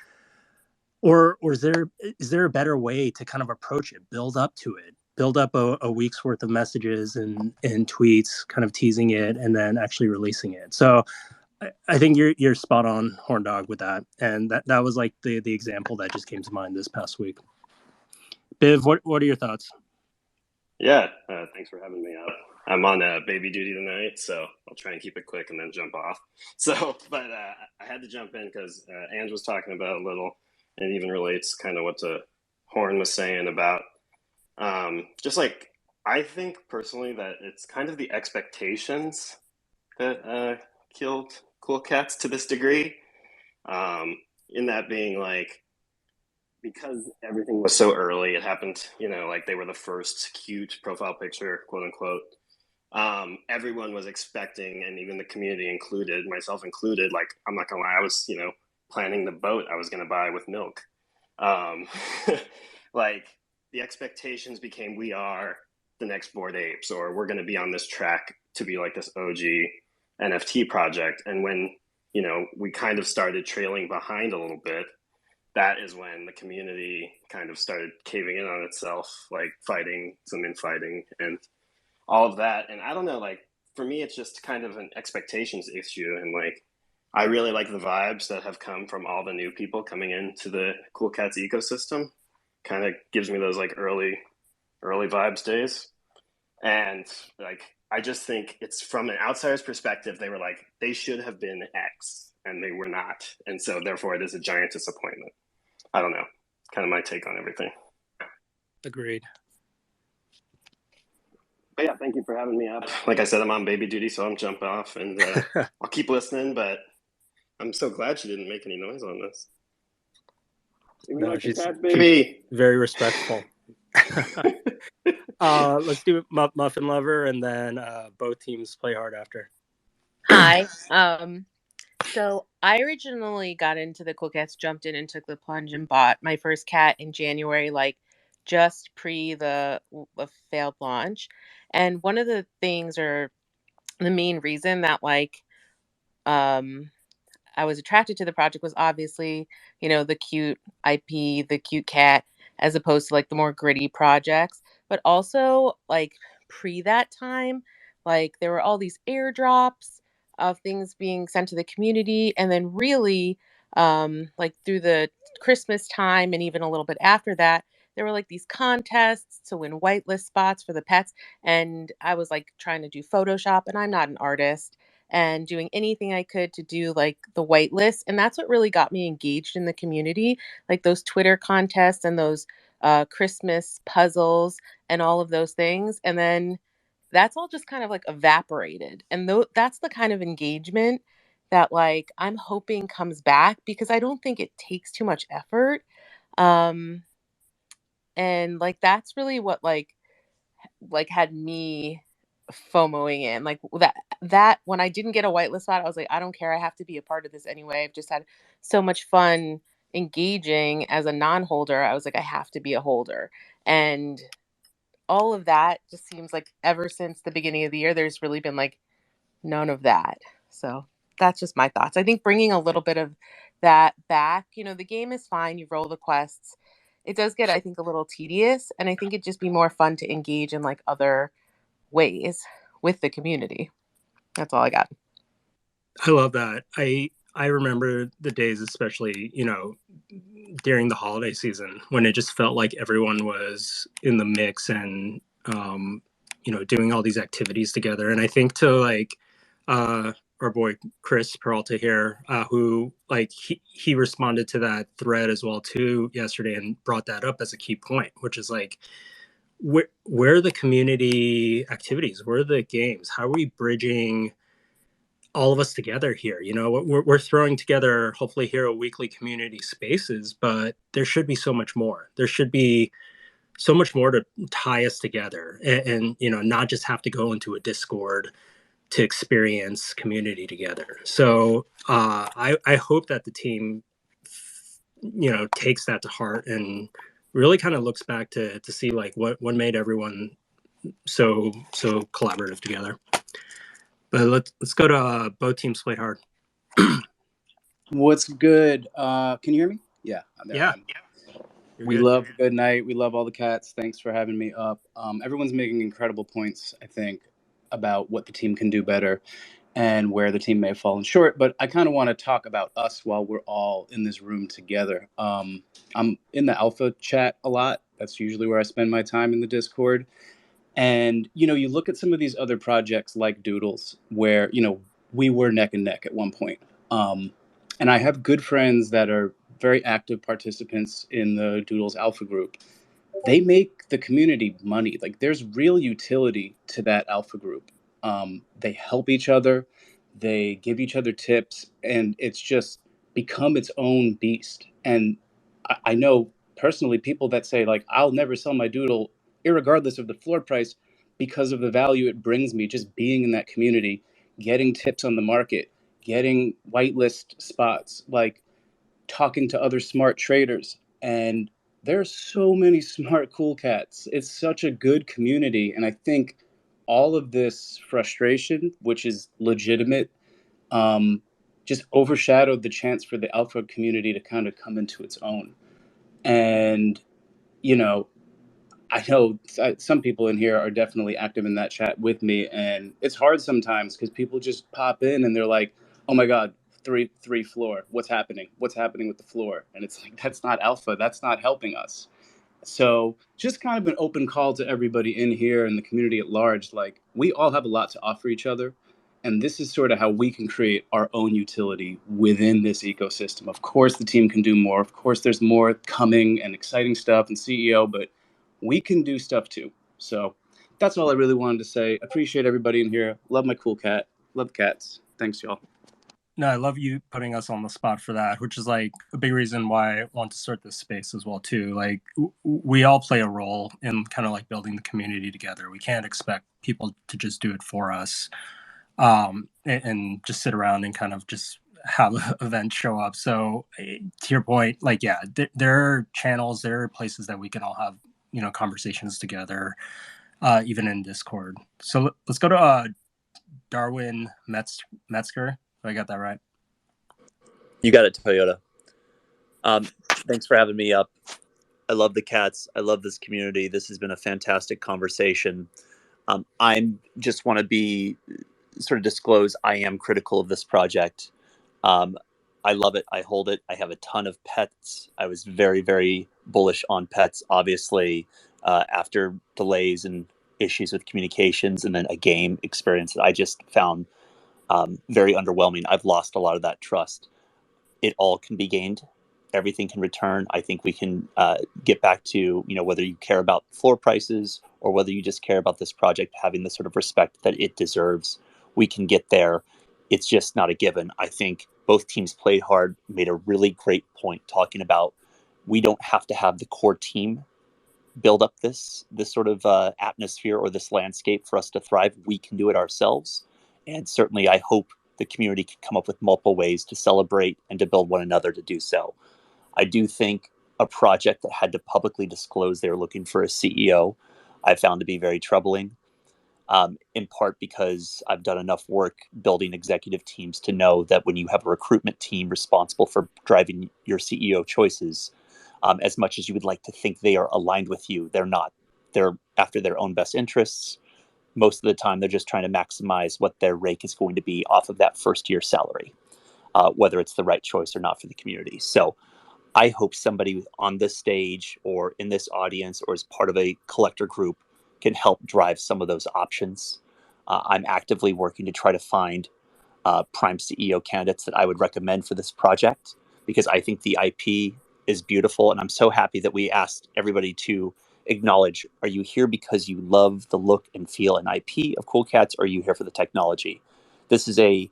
Or is there a better way to kind of approach it, build up to it, build up a week's worth of messages and tweets, kind of teasing it, and then actually releasing it? So I think you're spot on, Horn Dog, with that. And that was like the example that just came to mind this past week. Biv, what are your thoughts? Yeah, thanks for having me out. I'm on baby duty tonight, so I'll try and keep it quick and then jump off. So, but I had to jump in because Ange was talking about a little, and it even relates kind of what the Horn was saying about just like, I think personally that it's kind of the expectations that killed Cool Cats to this degree, in that being like, because everything was so early, it happened, you know, like they were the first cute profile picture, quote unquote. Everyone was expecting, and even the community included, myself included, like, I'm not gonna lie, I was, you know, planning the boat I was gonna buy with milk. Like the expectations became, we are the next Bored Apes, or we're gonna be on this track to be like this OG NFT project. And when, you know, we kind of started trailing behind a little bit, that is when the community kind of started caving in on itself, like fighting, some infighting and all of that. And I don't know, like for me, it's just kind of an expectations issue. And like, I really like the vibes that have come from all the new people coming into the Cool Cats ecosystem. Kind of gives me those like early vibes days. And like, I just think it's from an outsider's perspective, they were like, they should have been X and they were not. And so therefore it is a giant disappointment. I don't know. Kind of my take on everything. Agreed. But yeah, thank you for having me up. Like I said, I'm on baby duty, so I'm jump off and I'll keep listening, but I'm so glad she didn't make any noise on this. No, she's baby. Very respectful. Let's do Muffin Lover, and then both teams play hard after. Hi. So I originally got into the Cool Cats, jumped in and took the plunge and bought my first cat in January, like just pre the failed launch. And one of the things, or the main reason that like I was attracted to the project was obviously, you know, the cute IP, the cute cat, as opposed to like the more gritty projects. But also like pre that time, like there were all these airdrops of things being sent to the community. And then really like through the Christmas time and even a little bit after that, there were like these contests to win whitelist spots for the pets. And I was like trying to do Photoshop, and I'm not an artist, and doing anything I could to do like the whitelist. And that's what really got me engaged in the community, like those Twitter contests and those Christmas puzzles and all of those things. And then that's all just kind of like evaporated. And that's the kind of engagement that like I'm hoping comes back, because I don't think it takes too much effort. Um, and like that's really what like had me FOMOing in, like that when I didn't get a whitelist spot, I was like, I don't care, I have to be a part of this anyway. I've just had so much fun engaging as a non-holder. I was like, I have to be a holder. And all of that just seems like ever since the beginning of the year, there's really been like none of that. So that's just my thoughts. I think bringing a little bit of that back, the game is fine. You roll the quests. It does get, I think, a little tedious. And I think it'd just be more fun to engage in like other ways with the community. That's all I got. I love that. I remember the days, especially, during the holiday season, when it just felt like everyone was in the mix and, doing all these activities together. And I think to like, our boy Chris Peralta here, who like he responded to that thread as well too yesterday and brought that up as a key point, which is like, where are the community activities? Where are the games? How are we bridging all of us together here? We're throwing together, hopefully here, a weekly community spaces, but there should be so much more. There should be so much more to tie us together, and not just have to go into a Discord to experience community together. So I hope that the team takes that to heart and really kind of looks back to see like what made everyone so collaborative together. But let's go to both teams played hard. What's good? Can you hear me? Yeah. Yeah. We love Good Night. We love all the cats. Thanks for having me up. Everyone's making incredible points, I think, about what the team can do better and where the team may have fallen short. But I kind of want to talk about us while we're all in this room together. I'm in the alpha chat a lot. That's usually where I spend my time in the Discord. And, you look at some of these other projects like Doodles, where, we were neck and neck at one point. And I have good friends that are very active participants in the Doodles Alpha group. They make the community money. Like, there's real utility to that Alpha group. They help each other. They give each other tips. And it's just become its own beast. And I know personally people that say, like, I'll never sell my Doodle irregardless of the floor price because of the value it brings me just being in that community, getting tips on the market, getting whitelist spots, like talking to other smart traders. And there's so many smart cool cats. It's such a good community. And I think all of this frustration, which is legitimate, just overshadowed the chance for the alpha community to kind of come into its own. And, I know some people in here are definitely active in that chat with me, and it's hard sometimes because people just pop in and they're like, oh my God, three floor, what's happening with the floor? And it's like, that's not alpha, that's not helping us. So just kind of an open call to everybody in here and the community at large. Like, we all have a lot to offer each other, and this is sort of how we can create our own utility within this ecosystem. Of course the team can do more, of course there's more coming and exciting stuff and CEO, but we can do stuff too. So that's all I really wanted to say. Appreciate everybody in here. Love my cool cat. Love cats. Thanks, y'all. No, I love you putting us on the spot for that, which is like a big reason why I want to start this space as well too. Like, we all play a role in kind of like building the community together. We can't expect people to just do it for us, and just sit around and kind of just have events show up. So to your point, like, yeah, there are channels, there are places that we can all have conversations together, even in Discord. So let's go to Darwin Metzger. I got that right? You got it, Toyota. Thanks for having me up. I love the cats. I love this community. This has been a fantastic conversation. I just want to be sort of disclose I am critical of this project. I love it. I hold it. I have a ton of pets. I was very, very bullish on pets, obviously, after delays and issues with communications, and then a game experience that I just found very underwhelming. I've lost a lot of that trust. It all can be gained. everything can return. I think we can get back to, whether you care about floor prices or whether you just care about this project having the sort of respect that it deserves, we can get there. It's just not a given. I think both teams played hard, made a really great point talking about we don't have to have the core team build up this sort of atmosphere or this landscape for us to thrive. We can do it ourselves. And certainly I hope the community can come up with multiple ways to celebrate and to build one another to do so. I do think a project that had to publicly disclose they were looking for a CEO, I found to be very troubling, in part because I've done enough work building executive teams to know that when you have a recruitment team responsible for driving your CEO choices, as much as you would like to think they are aligned with you, they're not. They're after their own best interests. Most of the time, they're just trying to maximize what their rake is going to be off of that first year salary, whether it's the right choice or not for the community. So I hope somebody on this stage or in this audience or as part of a collector group can help drive some of those options. I'm actively working to try to find prime CEO candidates that I would recommend for this project because I think the IP is beautiful. And I'm so happy that we asked everybody to acknowledge, are you here because you love the look and feel and IP of Cool Cats, or are you here for the technology? This is a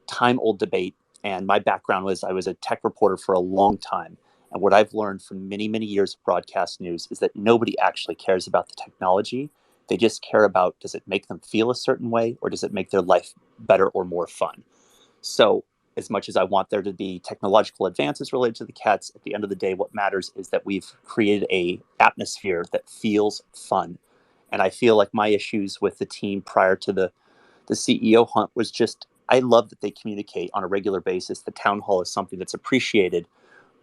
time-old debate. And my background was I was a tech reporter for a long time. And what I've learned from many, many years of broadcast news is that nobody actually cares about the technology. They just care about, does it make them feel a certain way or does it make their life better or more fun? So as much as I want there to be technological advances related to the cats, at the end of the day, what matters is that we've created a atmosphere that feels fun. And I feel like my issues with the team prior to the CEO hunt was just, I love that they communicate on a regular basis. The town hall is something that's appreciated,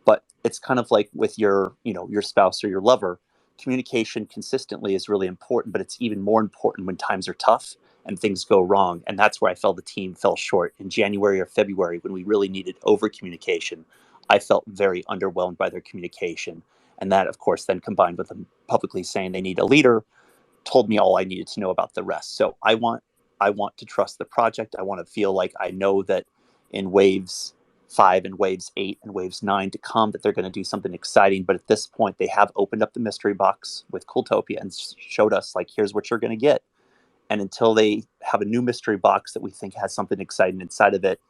but it's kind of like with your spouse or your lover. Communication consistently is really important, but it's even more important when times are tough and things go wrong. And that's where I felt the team fell short in January or February when we really needed over communication. I felt very underwhelmed by their communication. And that, of course, then combined with them publicly saying they need a leader, told me all I needed to know about the rest. So I want to trust the project. I want to feel like I know that in waves 5 and waves 8 and waves 9 to come that they're going to do something exciting. But at this point, they have opened up the mystery box with Cooltopia and showed us, like, here's what you're going to get. And until they have a new mystery box that we think has something exciting inside of it,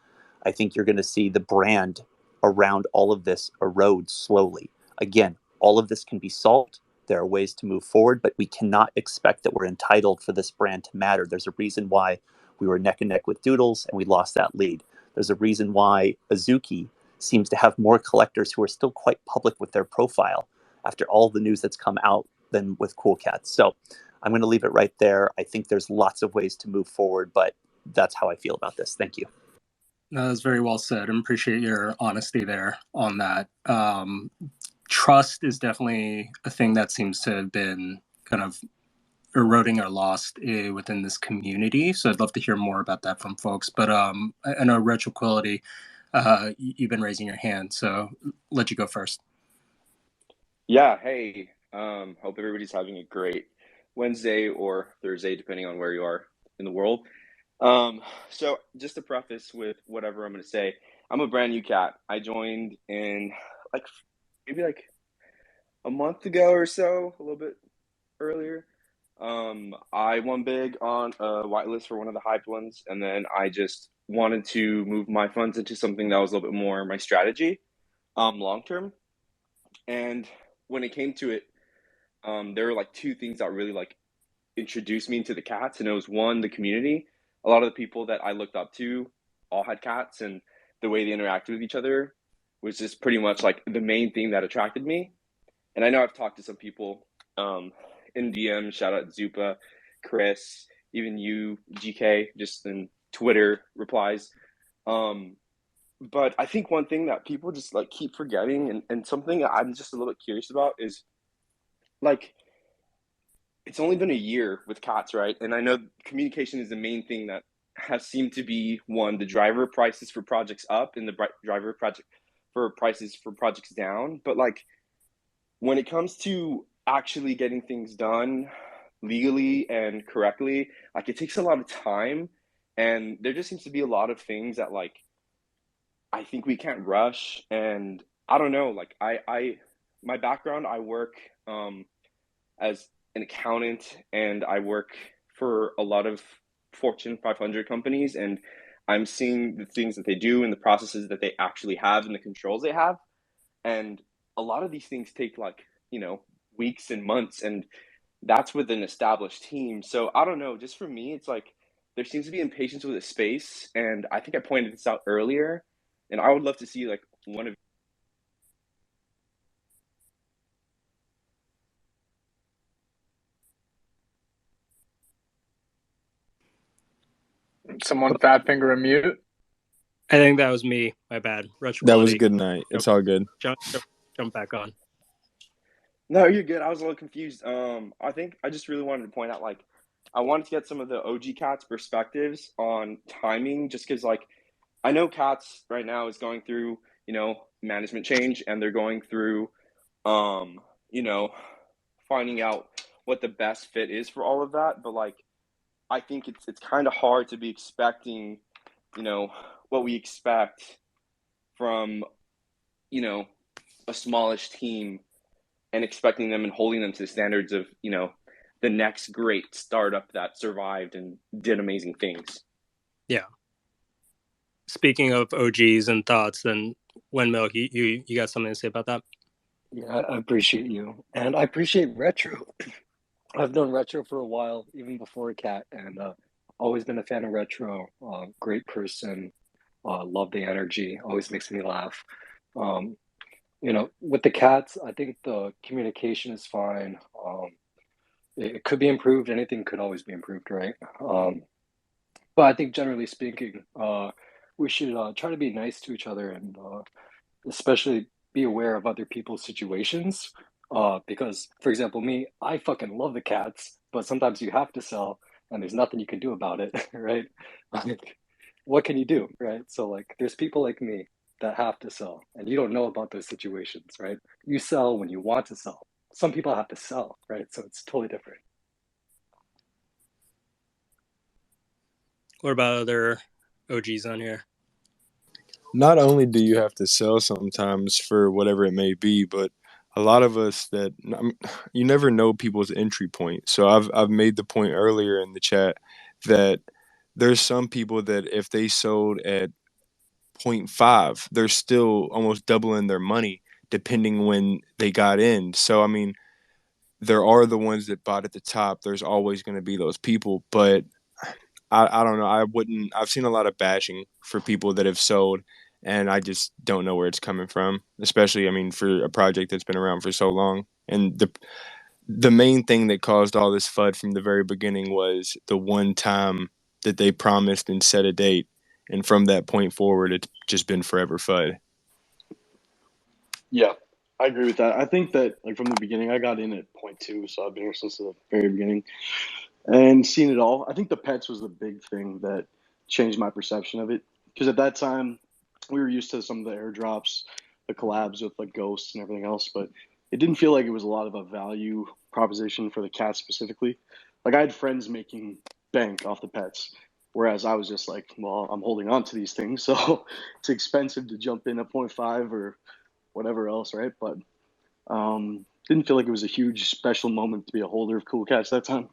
I think you're going to see the brand around all of this erode slowly. Again, all of this can be solved. There are ways to move forward, but we cannot expect that we're entitled for this brand to matter. There's a reason why we were neck and neck with Doodles and we lost that lead. There's a reason why Azuki seems to have more collectors who are still quite public with their profile after all the news that's come out than with Cool Cats. So I'm going to leave it right there. I think there's lots of ways to move forward, but that's how I feel about this. Thank you. No, that's very well said. I appreciate your honesty there on that. Trust is definitely a thing that seems to have been kind of eroding or lost within this community. So I'd love to hear more about that from folks. But I know Retro Quality, you've been raising your hand, so let you go first. Yeah, hey, hope everybody's having a great Wednesday or Thursday, depending on where you are in the world. So just to preface with whatever I'm going to say, I'm a brand new cat. I joined in maybe a month ago or so, a little bit earlier. I won big on a whitelist for one of the hyped ones, and then I just wanted to move my funds into something that was a little bit more my strategy, long term. And when it came to it, there were two things that really introduced me into the cats, and it was one, the community. A lot of the people that I looked up to all had cats, and the way they interacted with each other was just pretty much the main thing that attracted me. And I know I've talked to some people in DM, shout out Zupa, Chris, even you, GK, just in Twitter replies. But I think one thing that people just keep forgetting, and something that I'm just a little bit curious about is it's only been a year with cats, right? And I know communication is the main thing that has seemed to be the driver prices for projects up and the driver project for prices for projects down. But when it comes to actually getting things done legally and correctly, it takes a lot of time, and there just seems to be a lot of things that I think we can't rush. And I don't know, like my background, I work as an accountant, and I work for a lot of Fortune 500 companies, and I'm seeing the things that they do and the processes that they actually have and the controls they have. And a lot of these things take like, weeks and months, and that's with an established team. So I don't know, just for me, it's like there seems to be impatience with the space, and I think I pointed this out earlier, and I would love to see like one of Someone fat finger a mute. I think that was me. My bad. Retro That was quality. a good night. It's all good. Jump back on. No, you're good. I was a little confused. I think I just really wanted to point out, like, I wanted to get some of the OG Cats perspectives on timing, just because, like, I know Cats right now is going through, management change, and they're going through, you know, finding out what the best fit is for all of that. But like, I think it's kind of hard to be expecting, what we expect from, a smallish team, and expecting them and holding them to the standards of, the next great startup that survived and did amazing things. Yeah. Speaking of OGs and thoughts, then Windmill, you got something to say about that? Yeah, I appreciate you. And I appreciate Retro. I've known Retro for a while, even before Cat, and always been a fan of Retro. Great person. Love the energy. Always makes me laugh. With the Cats, I think the communication is fine. It could be improved. Anything could always be improved, right? But I think generally speaking, we should try to be nice to each other, and especially be aware of other people's situations. Because, for example, me, I fucking love the Cats, but sometimes you have to sell, and there's nothing you can do about it, right? Like, what can you do, right? So, like, there's people like me that have to sell, and you don't know about those situations, right? You sell when you want to sell. Some people have to sell, right? So it's totally different. What about other OGs on here? Not only do you have to sell sometimes for whatever it may be, but a lot of us you never know people's entry point. So I've made the point earlier in the chat that there's some people that if they sold at 0.5, they're still almost doubling their money depending when they got in. So I mean, there are the ones that bought at the top. There's always going to be those people, but I don't know. I've seen a lot of bashing for people that have sold, and I just don't know where it's coming from. Especially, I mean, for a project that's been around for so long. And the main thing that caused all this FUD from the very beginning was the one time that they promised and set a date, and from that point forward, it's just been forever FUD. Yeah, I agree with that. I think that like from the beginning, I got in at 0.2, so I've been here since the very beginning and seen it all. I think the pets was the big thing that changed my perception of it, because at that time we were used to some of the airdrops, the collabs with like ghosts and everything else, but it didn't feel like it was a lot of a value proposition for the cats specifically. Like I had friends making bank off the pets, whereas I was just like, well, I'm holding on to these things, so it's expensive to jump in at 0.5 or whatever else, right? But didn't feel like it was a huge special moment to be a holder of Cool Cats that time.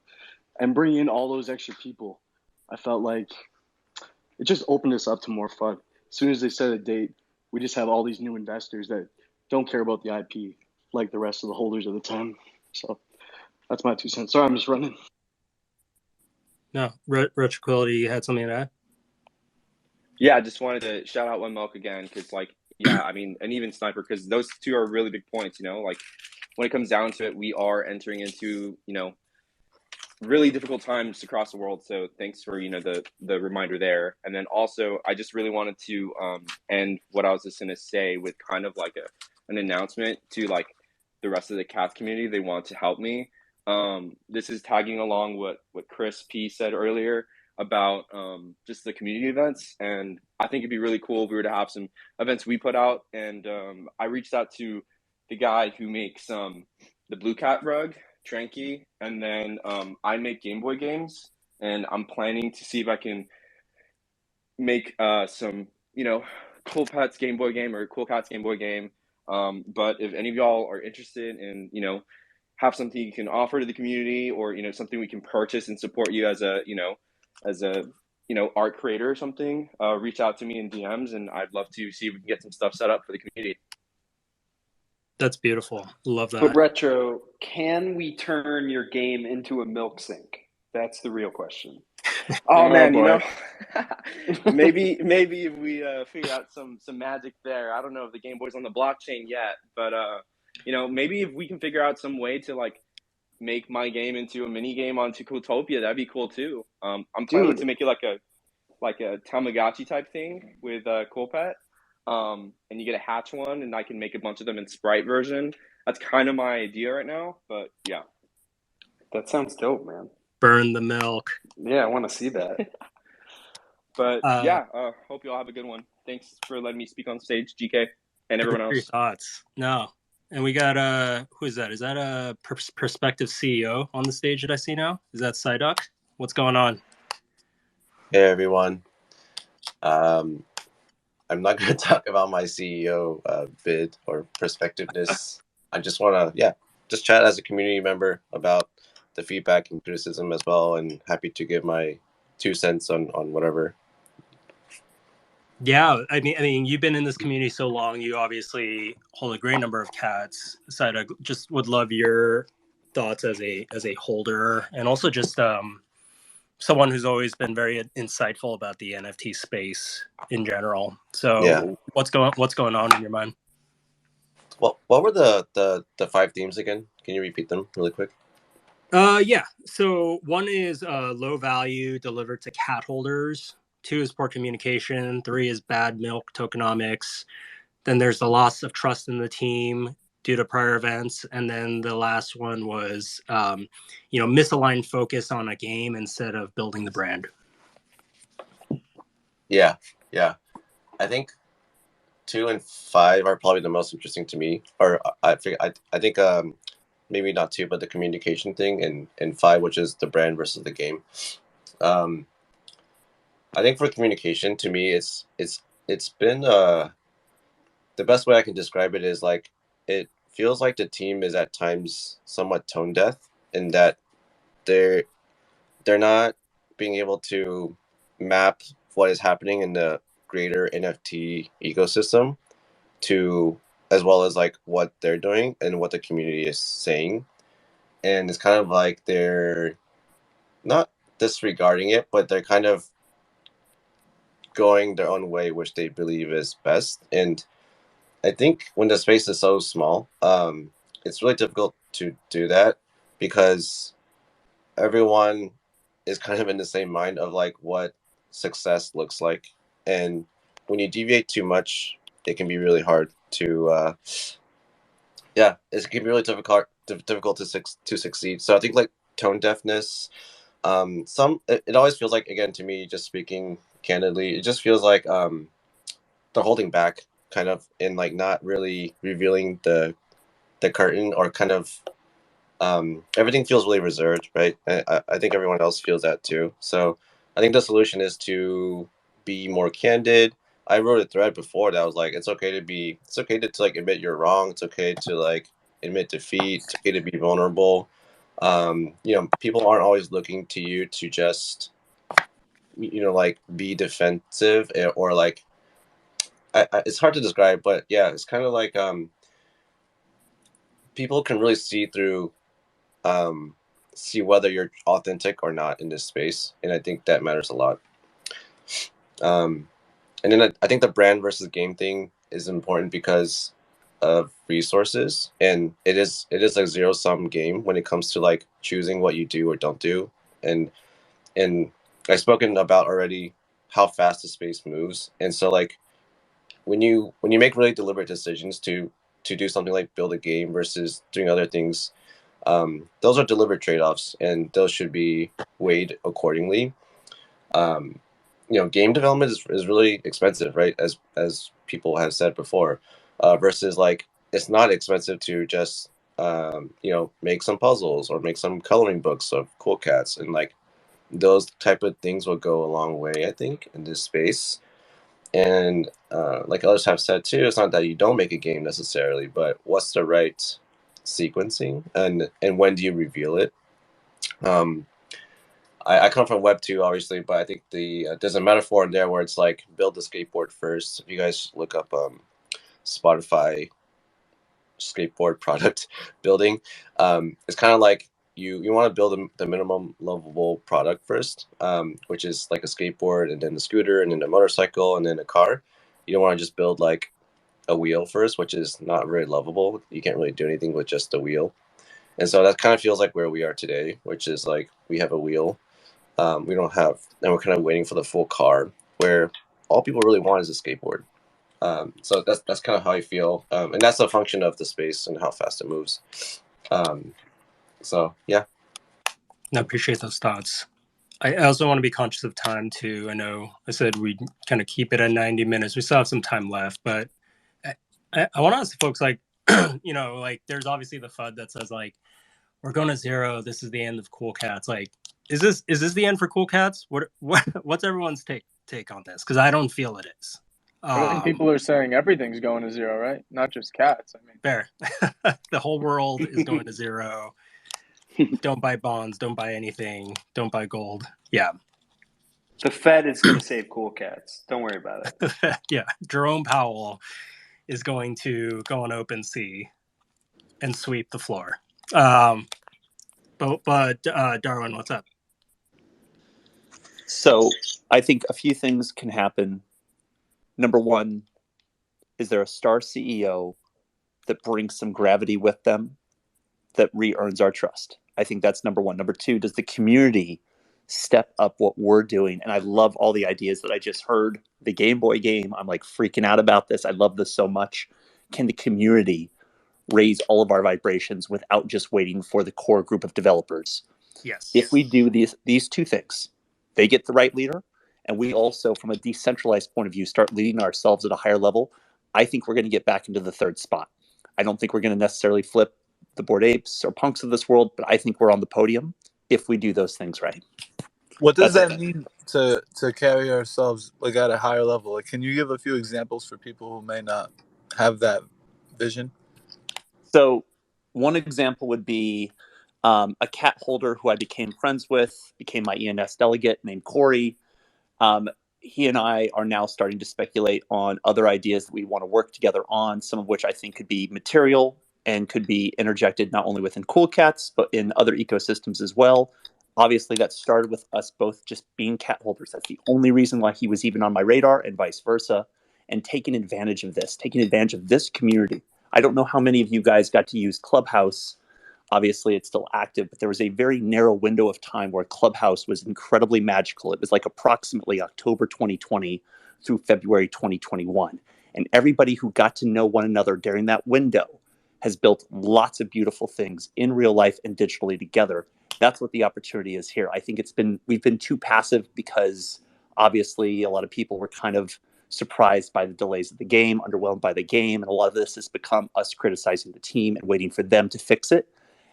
And bringing in all those extra people, I felt like it just opened us up to more fun. As soon as they set a date, we just have all these new investors that don't care about the IP like the rest of the holders at the time. So that's my 2 cents. Sorry, I'm just running. No, Retro Quality, you had something to add? Yeah, I just wanted to shout out One Milk again, because like, yeah, I mean, and even Sniper, because those two are really big points, like when it comes down to it, we are entering into, really difficult times across the world. So thanks for, the reminder there. And then also, I just really wanted to end what I was just going to say with kind of like an announcement to like the rest of the Cats community. They want to help me. This is tagging along what Chris P said earlier about just the community events, and I think it'd be really cool if we were to have some events we put out. And I reached out to the guy who makes the Blue Cat rug, Tranky, and then I make Game Boy games, and I'm planning to see if I can make some Cool Pets Game Boy game or Cool Cats Game Boy game But if any of y'all are interested in, have something you can offer to the community, or something we can purchase and support you as a art creator or something, reach out to me in DMs, and I'd love to see if we can get some stuff set up for the community. That's beautiful. Love that. But Retro, can we turn your game into a milk sink? That's the real question. Oh man, boy. maybe if we figure out some magic there. I don't know if the Game Boy's on the blockchain yet, but maybe if we can figure out some way to like make my game into a mini game onto Cooltopia, that'd be cool too. I'm planning to make it like a Tamagotchi type thing with Coolpet. And you get a hatch one, and I can make a bunch of them in Sprite version. That's kind of my idea right now, but yeah. That sounds dope, man. Burn the milk. Yeah, I want to see that. But hope you all have a good one. Thanks for letting me speak on stage, GK, and everyone else. Your thoughts? No. And we got who is that? Is that a prospective CEO on the stage that I see now? Is that Psyduck? What's going on? Hey everyone. I'm not going to talk about my CEO bid or prospectiveness. I just want to, just chat as a community member about the feedback and criticism as well, and happy to give my 2 cents on whatever. Yeah, I mean, you've been in this community so long. You obviously hold a great number of cats. So I just would love your thoughts as a holder, and also just someone who's always been very insightful about the NFT space in general. So what's going on in your mind? Well, what were the 5 themes again? Can you repeat them really quick? Yeah. So one is low value delivered to cat holders. 2 is poor communication. 3 is bad milk tokenomics. Then there's the loss of trust in the team due to prior events. And then the last one was, misaligned focus on a game instead of building the brand. Yeah. I think 2 and 5 are probably the most interesting to me. Or I think maybe not 2, but the communication thing, and 5, which is the brand versus the game. I think for communication, to me, it's been the best way I can describe it is like it feels like the team is at times somewhat tone deaf, in that they're not being able to map what is happening in the greater NFT ecosystem to, as well as like what they're doing and what the community is saying. And it's kind of like they're not disregarding it, but they're kind of going their own way, which they believe is best. And I think when the space is so small, it's really difficult to do that, because everyone is kind of in the same mind of like what success looks like. And when you deviate too much, it can be really hard to it can be really difficult to succeed. So I think like tone deafness, it always feels like, again, to me, just speaking candidly, it just feels like they're holding back, kind of, in like not really revealing the curtain, or kind of everything feels really reserved, right? I think everyone else feels that too. So I think the solution is to be more candid. I wrote a thread before that was like, it's okay to like admit you're wrong. It's okay to like admit defeat. It's okay to be vulnerable. People aren't always looking to you to just, like be defensive, or like, it's hard to describe, but yeah, it's kind of like people can really see through, see whether you're authentic or not in this space, and I think that matters a lot. And then I think the brand versus game thing is important because of resources, and it is a zero-sum game when it comes to like choosing what you do or don't do. And I've spoken about already how fast the space moves, and so like when you make really deliberate decisions to do something like build a game versus doing other things, those are deliberate trade-offs, and those should be weighed accordingly. Game development is really expensive, right? As people have said before, versus like it's not expensive to just make some puzzles or make some coloring books of cool cats, and like those type of things will go a long way, I think, in this space. And like others have said too, it's not that you don't make a game necessarily, but what's the right sequencing, and when do you reveal it? I come from Web 2, obviously, but I think there's a metaphor in there where it's like build the skateboard first. If you guys look up Spotify skateboard product building, it's kind of like you want to build the minimum lovable product first, which is like a skateboard, and then the scooter, and then a motorcycle, and then a car. You don't want to just build like a wheel first, which is not very lovable. You can't really do anything with just the wheel. And so that kind of feels like where we are today, which is like we have a wheel. We don't have, and we're kind of waiting for the full car, where all people really want is a skateboard. So that's kind of how I feel, and that's a function of the space and how fast it moves. So yeah. I appreciate those thoughts. I also want to be conscious of time too. I know I said we'd kind of keep it at 90 minutes. We still have some time left, but I want to ask the folks, like, you know, like there's obviously the FUD that says like, we're going to zero. This is the end of Cool Cats. Like, is this the end for Cool Cats? What's everyone's take on this? Because I don't feel it is. I think people are saying everything's going to zero, right? Not just cats. I mean, fair. The whole world is going to zero. Don't buy bonds. Don't buy anything. Don't buy gold. Yeah. The Fed is going to save Cool Cats. Don't worry about it. Yeah. Jerome Powell is going to go on OpenSea and sweep the floor. But Darwin, what's up? So I think a few things can happen. Number one, is there a star CEO that brings some gravity with them that re-earns our trust? I think that's number one. Number two, does the community step up what we're doing? And I love all the ideas that I just heard. The Game Boy game, I'm like freaking out about this. I love this so much. Can the community raise all of our vibrations without just waiting for the core group of developers? Yes. If we do these two things, they get the right leader, and we also, from a decentralized point of view, start leading ourselves at a higher level, I think we're going to get back into the third spot. I don't think we're going to necessarily flip the Bored Apes or Punks of this world, but I think we're on the podium if we do those things right. What does that mean to carry ourselves like at a higher level? Like, can you give a few examples for people who may not have that vision? So one example would be a cat holder who I became friends with, became my ENS delegate, named Corey. He and I are now starting to speculate on other ideas that we want to work together on, some of which I think could be material and could be interjected not only within Cool Cats, but in other ecosystems as well. Obviously, that started with us both just being cat holders. That's the only reason why he was even on my radar, and vice versa. And taking advantage of this community. I don't know how many of you guys got to use Clubhouse. Obviously, it's still active, but there was a very narrow window of time where Clubhouse was incredibly magical. It was like approximately October 2020 through February 2021. And everybody who got to know one another during that window has built lots of beautiful things in real life and digitally together. That's what the opportunity is here. I think we've been too passive because obviously a lot of people were kind of surprised by the delays of the game, underwhelmed by the game, and a lot of this has become us criticizing the team and waiting for them to fix it.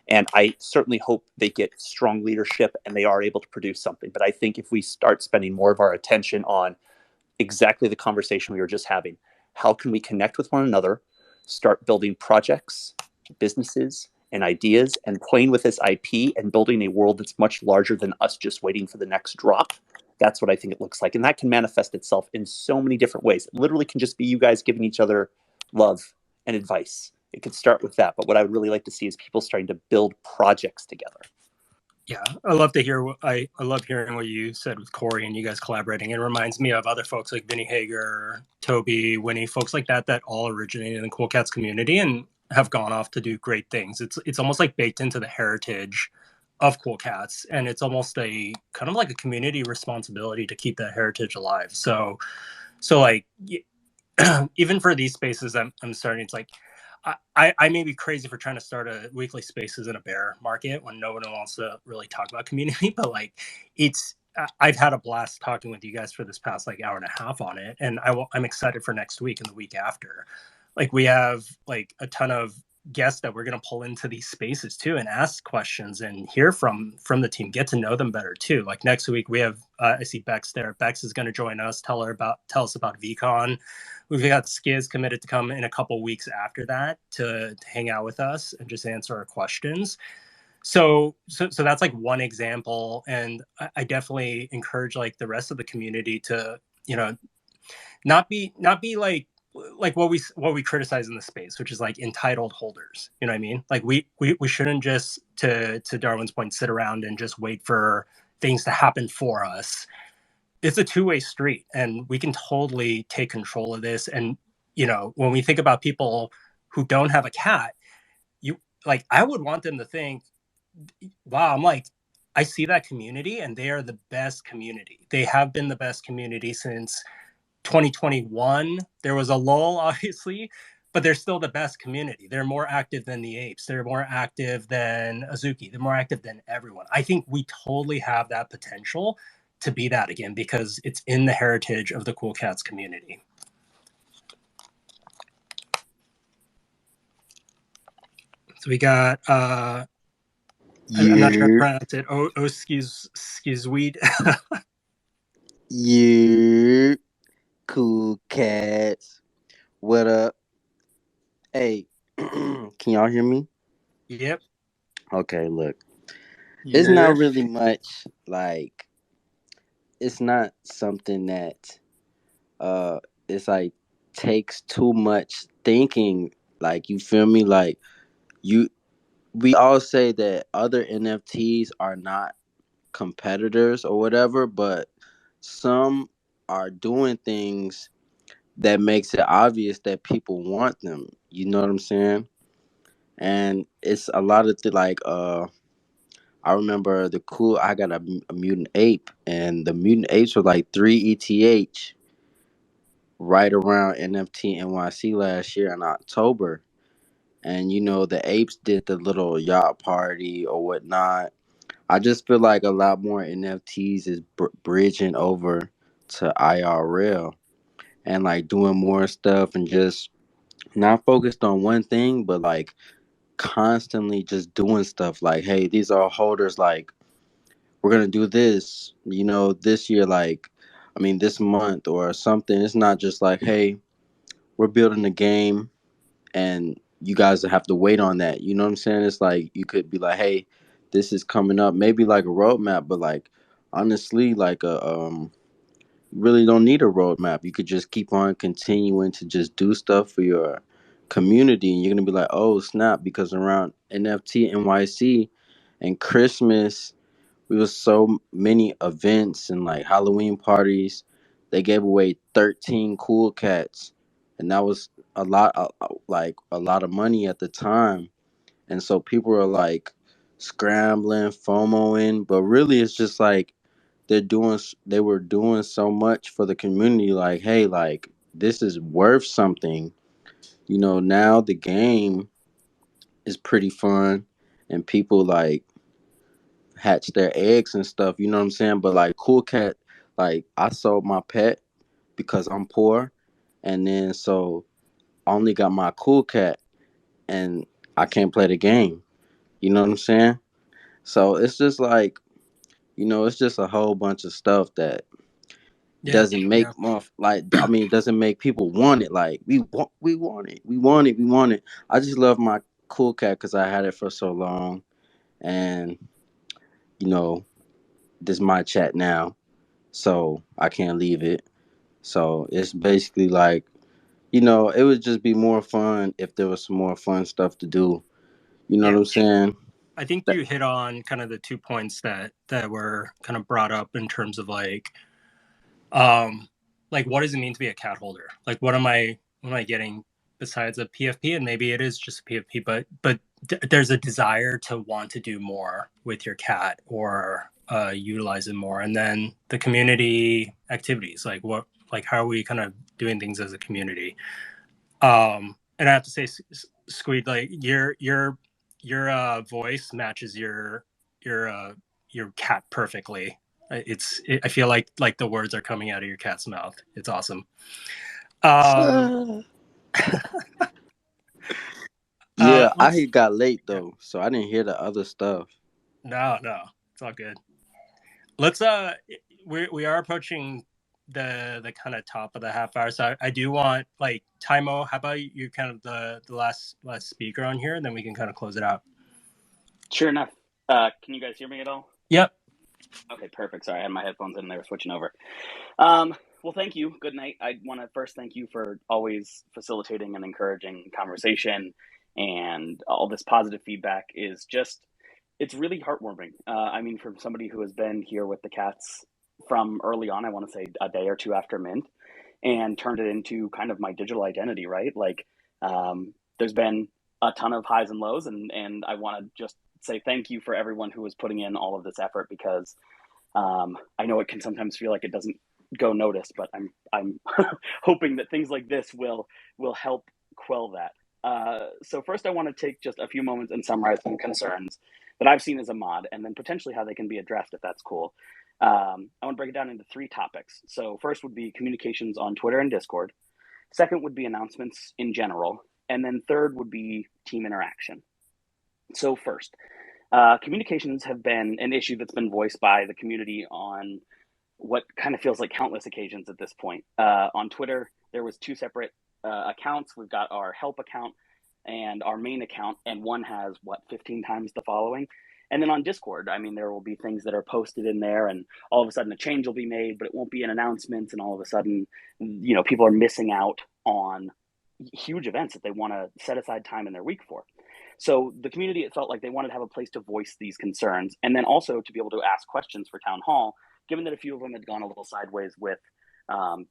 And I certainly hope they get strong leadership and they are able to produce something. But I think if we start spending more of our attention on exactly the conversation we were just having, how can we connect with one another, start building projects, businesses, and ideas, and playing with this IP and building a world that's much larger than us just waiting for the next drop. That's what I think it looks like. And that can manifest itself in so many different ways. It literally can just be you guys giving each other love and advice. It could start with that. But what I would really like to see is people starting to build projects together. Yeah, I love to hear I love hearing what you said with Corey and you guys collaborating. It reminds me of other folks like Vinny Hager, Toby, Winnie, folks like that all originated in the Cool Cats community and have gone off to do great things. It's almost like baked into the heritage of Cool Cats, and it's almost a kind of like a community responsibility to keep that heritage alive. So like even for these spaces I'm starting, it's like I may be crazy for trying to start a weekly spaces in a bear market when no one wants to really talk about community, but like I've had a blast talking with you guys for this past like hour and a half on it, and I'm excited for next week and the week after. Like we have like a ton of guests that we're going to pull into these spaces too, and ask questions and hear from the team, get to know them better too. Like next week we have I see Bex there. Bex is going to join us, tell us about VCon. We've got Skiz committed to come in a couple weeks after that to hang out with us and just answer our questions. So that's like one example, and I definitely encourage like the rest of the community to, you know, not be like what we criticize in the space, which is like entitled holders. You know what I mean? Like we shouldn't just, to Darwin's point, sit around and just wait for things to happen for us. It's a two-way street, and we can totally take control of this. And, you know, when we think about people who don't have a cat, I would want them to think, wow, I see that community and they are the best community. They have been the best community since 2021. There was a lull, obviously, but they're still the best community. They're more active than the apes. They're more active than Azuki. They're more active than everyone. I think we totally have that potential to be that again, because it's in the heritage of the Cool Cats community. So we got I'm not sure how to pronounce it. Skizweed. You Cool Cats. What up? Hey, can y'all hear me? Yep. Okay, look. It's not really much, like, it's not something that it's like takes too much thinking. Like, you feel me? Like, we all say that other NFTs are not competitors or whatever, but some are doing things that makes it obvious that people want them. You know what I'm saying? And it's a lot of I remember I got a mutant ape, and the mutant apes were like 3 ETH right around NFT NYC last year in October. And you know, the apes did the little yacht party or whatnot. I just feel like a lot more NFTs is bridging over to IRL and like doing more stuff, and just not focused on one thing, but like constantly just doing stuff. Like, hey, these are holders, like, we're gonna do this, you know, this year, like, I mean, this month or something. It's not just like, hey, we're building a game and you guys have to wait on that. You know what I'm saying? It's like you could be like, hey, this is coming up, maybe like a roadmap, but like honestly, like you really don't need a roadmap. You could just keep on continuing to just do stuff for your community, and you're gonna be like, oh snap, because around NFT NYC and Christmas, we was so many events and like Halloween parties. They gave away 13 Cool Cats, and that was like a lot of money at the time. And so people were like scrambling, FOMOing, but really it's just like they were doing so much for the community. Like, hey, like, this is worth something. You know, now the game is pretty fun, and people like hatch their eggs and stuff, you know what I'm saying? But like Cool Cat, like, I sold my pet because I'm poor, and then so I only got my Cool Cat, and I can't play the game. You know what I'm saying? So it's just like, you know, it's just a whole bunch of stuff that doesn't make doesn't make people want it. Like, we want it. I just love my Cool Cat because I had it for so long, and you know, this is my chat now, so I can't leave it. So it's basically like, you know, it would just be more fun if there was some more fun stuff to do. You know what I'm saying? I think you hit on kind of the 2 points that were kind of brought up in terms of like what does it mean to be a cat holder? Like, what am I getting besides a PFP? And maybe it is just a PFP, but there's a desire to want to do more with your cat or utilize it more. And then the community activities, like how are we kind of doing things as a community? And I have to say, Squeed, like your voice matches your cat perfectly. I feel like the words are coming out of your cat's mouth. It's awesome. Yeah, Yeah, Let's. I got late though, so I didn't hear the other stuff. No, it's all good. Let's. We are approaching the kind of top of the half hour, so I do want like Tymo. How about you? Kind of the last speaker on here, and then we can kind of close it out. Sure enough. Can you guys hear me at all? Yep. Okay, perfect. Sorry, I had my headphones in. They were switching over. Well, thank you. Good night. I want to first thank you for always facilitating and encouraging conversation, and all this positive feedback is just, it's really heartwarming. I mean, from somebody who has been here with the cats from early on, I want to say a day or two after Mint, and turned it into kind of my digital identity, right? Like, there's been a ton of highs and lows, and I want to just say thank you for everyone who is putting in all of this effort, because I know it can sometimes feel like it doesn't go noticed, but I'm hoping that things like this will help quell that. So first, I want to take just a few moments and summarize some concerns that I've seen as a mod, and then potentially how they can be addressed, if that's cool. I want to break it down into 3 topics. So first would be communications on Twitter and Discord. Second would be announcements in general. And then third would be team interaction. So first, communications have been an issue that's been voiced by the community on what kind of feels like countless occasions at this point. On Twitter, there was 2 separate accounts. We've got our help account and our main account, and one has 15 times the following. And then on Discord, I mean, there will be things that are posted in there, and all of a sudden a change will be made, but it won't be an announcement, and all of a sudden, people are missing out on huge events that they want to set aside time in their week for. So the community, it felt like they wanted to have a place to voice these concerns, and then also to be able to ask questions for Town Hall, given that a few of them had gone a little sideways with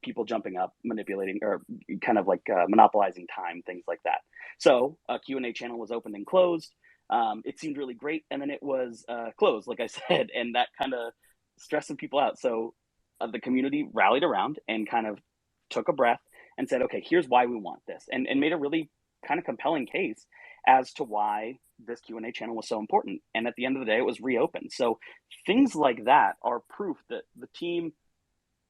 people jumping up, manipulating, or kind of like monopolizing time, things like that. So a Q&A channel was opened and closed. It seemed really great, and then it was closed, like I said, and that kind of stressed some people out. So the community rallied around and kind of took a breath and said, okay, here's why we want this, and made a really kind of compelling case as to why this Q&A channel was so important. And at the end of the day, it was reopened. So things like that are proof that the team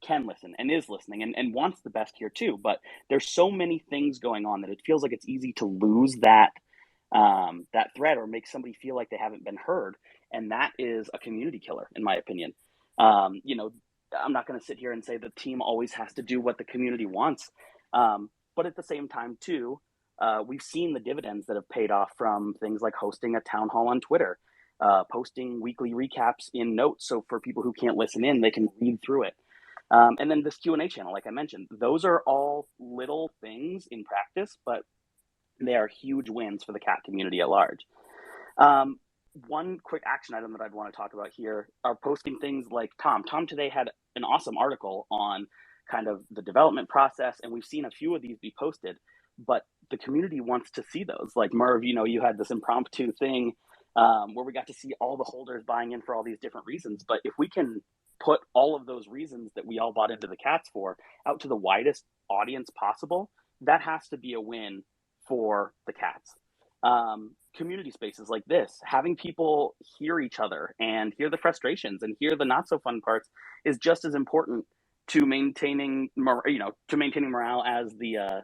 can listen and is listening and wants the best here too. But there's so many things going on that it feels like it's easy to lose that thread, or make somebody feel like they haven't been heard. And that is a community killer, in my opinion. I'm not going to sit here and say the team always has to do what the community wants. But at the same time too, we've seen the dividends that have paid off from things like hosting a town hall on Twitter, posting weekly recaps in notes, so for people who can't listen in, they can read through it. And then this Q&A channel, like I mentioned, those are all little things in practice, but they are huge wins for the cat community at large. One quick action item that I'd want to talk about here are posting things like Tom. Tom today had an awesome article on kind of the development process, and we've seen a few of these be posted, but the community wants to see those. Like Merv, you had this impromptu thing where we got to see all the holders buying in for all these different reasons. But if we can put all of those reasons that we all bought into the cats for out to the widest audience possible, that has to be a win for the cats. Community spaces like this, having people hear each other and hear the frustrations and hear the not so fun parts, is just as important to maintaining morale as the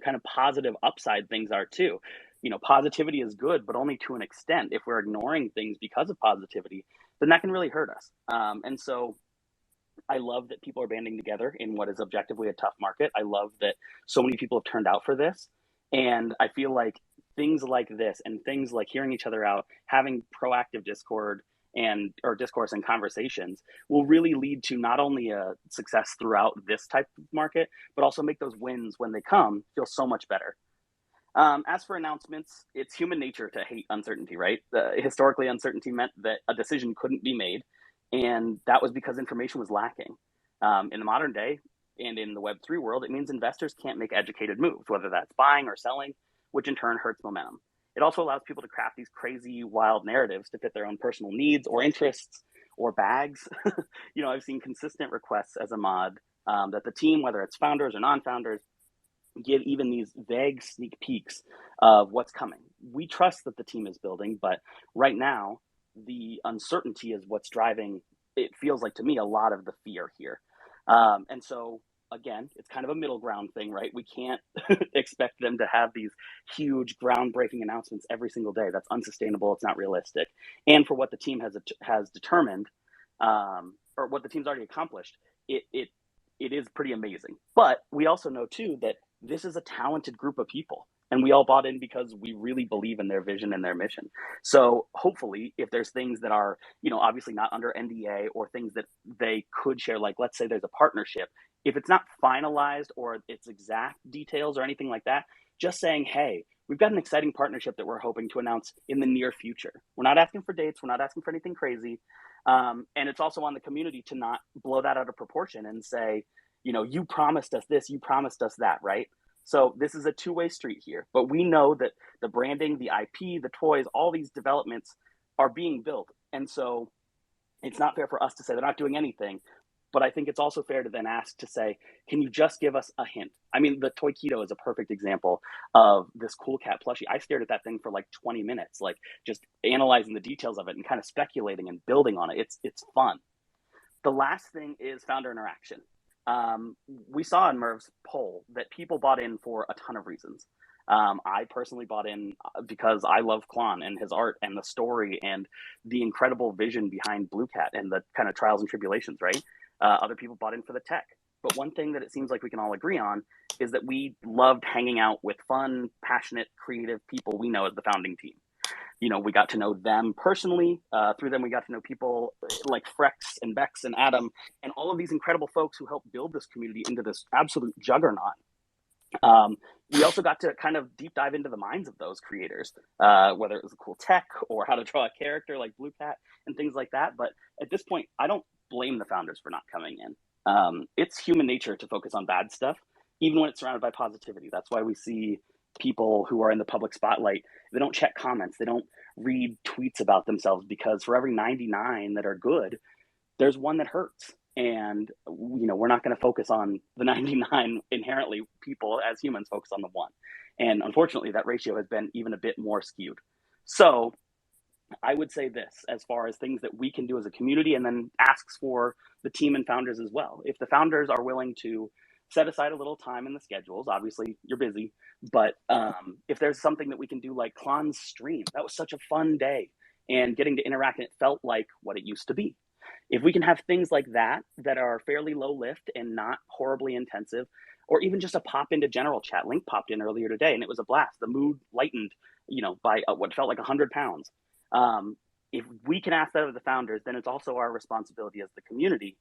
kind of positive upside things are too. Positivity is good, but only to an extent. If we're ignoring things because of positivity, then that can really hurt us. And so I love that people are banding together in what is objectively a tough market. I love that so many people have turned out for this. And I feel like things like this and things like hearing each other out, having proactive discourse and conversations will really lead to not only a success throughout this type of market, but also make those wins when they come feel so much better. As for announcements, it's human nature to hate uncertainty, right? Historically, uncertainty meant that a decision couldn't be made, and that was because information was lacking. In the modern day and in the Web3 world, it means investors can't make educated moves, whether that's buying or selling, which in turn hurts momentum. It also allows people to craft these crazy, wild narratives to fit their own personal needs or interests or bags. I've seen consistent requests as a mod that the team, whether it's founders or non-founders, give even these vague sneak peeks of what's coming. We trust that the team is building, but right now, the uncertainty is what's driving, it feels like to me, a lot of the fear here. And so again, it's kind of a middle ground thing, right? We can't expect them to have these huge groundbreaking announcements every single day. That's unsustainable. It's not realistic. And for what the team has determined, or what the team's already accomplished, it is pretty amazing. But we also know too that this is a talented group of people, and we all bought in because we really believe in their vision and their mission. So hopefully, if there's things that are, obviously not under NDA, or things that they could share, like let's say there's a partnership, if it's not finalized or its exact details or anything like that, just saying, hey, we've got an exciting partnership that we're hoping to announce in the near future. We're not asking for dates. We're not asking for anything crazy. And it's also on the community to not blow that out of proportion and say, you promised us this, you promised us that, right? So this is a two-way street here. But we know that the branding, the IP, the toys, all these developments are being built. And so it's not fair for us to say they're not doing anything. But I think it's also fair to then ask to say, can you just give us a hint? I mean, the Toy Keto is a perfect example of this Cool Cat plushie. I stared at that thing for like 20 minutes, like just analyzing the details of it and kind of speculating and building on it. It's fun. The last thing is founder interaction. We saw in Merv's poll that people bought in for a ton of reasons. I personally bought in because I love Klon and his art and the story and the incredible vision behind Blue Cat and the kind of trials and tribulations, right? Other people bought in for the tech. But one thing that it seems like we can all agree on is that we loved hanging out with fun, passionate, creative people we know as the founding team. We got to know them personally. Through them, we got to know people like Frex and Bex and Adam and all of these incredible folks who helped build this community into this absolute juggernaut. We also got to kind of deep dive into the minds of those creators, whether it was a cool tech or how to draw a character like Blue Cat and things like that. But at this point, I don't blame the founders for not coming in. It's human nature to focus on bad stuff, even when it's surrounded by positivity. That's why we see people who are in the public spotlight, they don't check comments, they don't read tweets about themselves, because for every 99 that are good, there's one that hurts. And we're not going to focus on the 99 inherently. People as humans focus on the one, and unfortunately that ratio has been even a bit more skewed. So I would say this, as far as things that we can do as a community, and then asks for the team and founders as well. If the founders are willing to set aside a little time in the schedules, obviously you're busy, but if there's something that we can do, like Klon's stream, that was such a fun day, and getting to interact, and it felt like what it used to be. If we can have things like that that are fairly low lift and not horribly intensive, or even just a pop into general chat. Link popped in earlier today and it was a blast. The mood lightened, by what felt like 100 pounds. If we can ask that of the founders, then it's also our responsibility as the community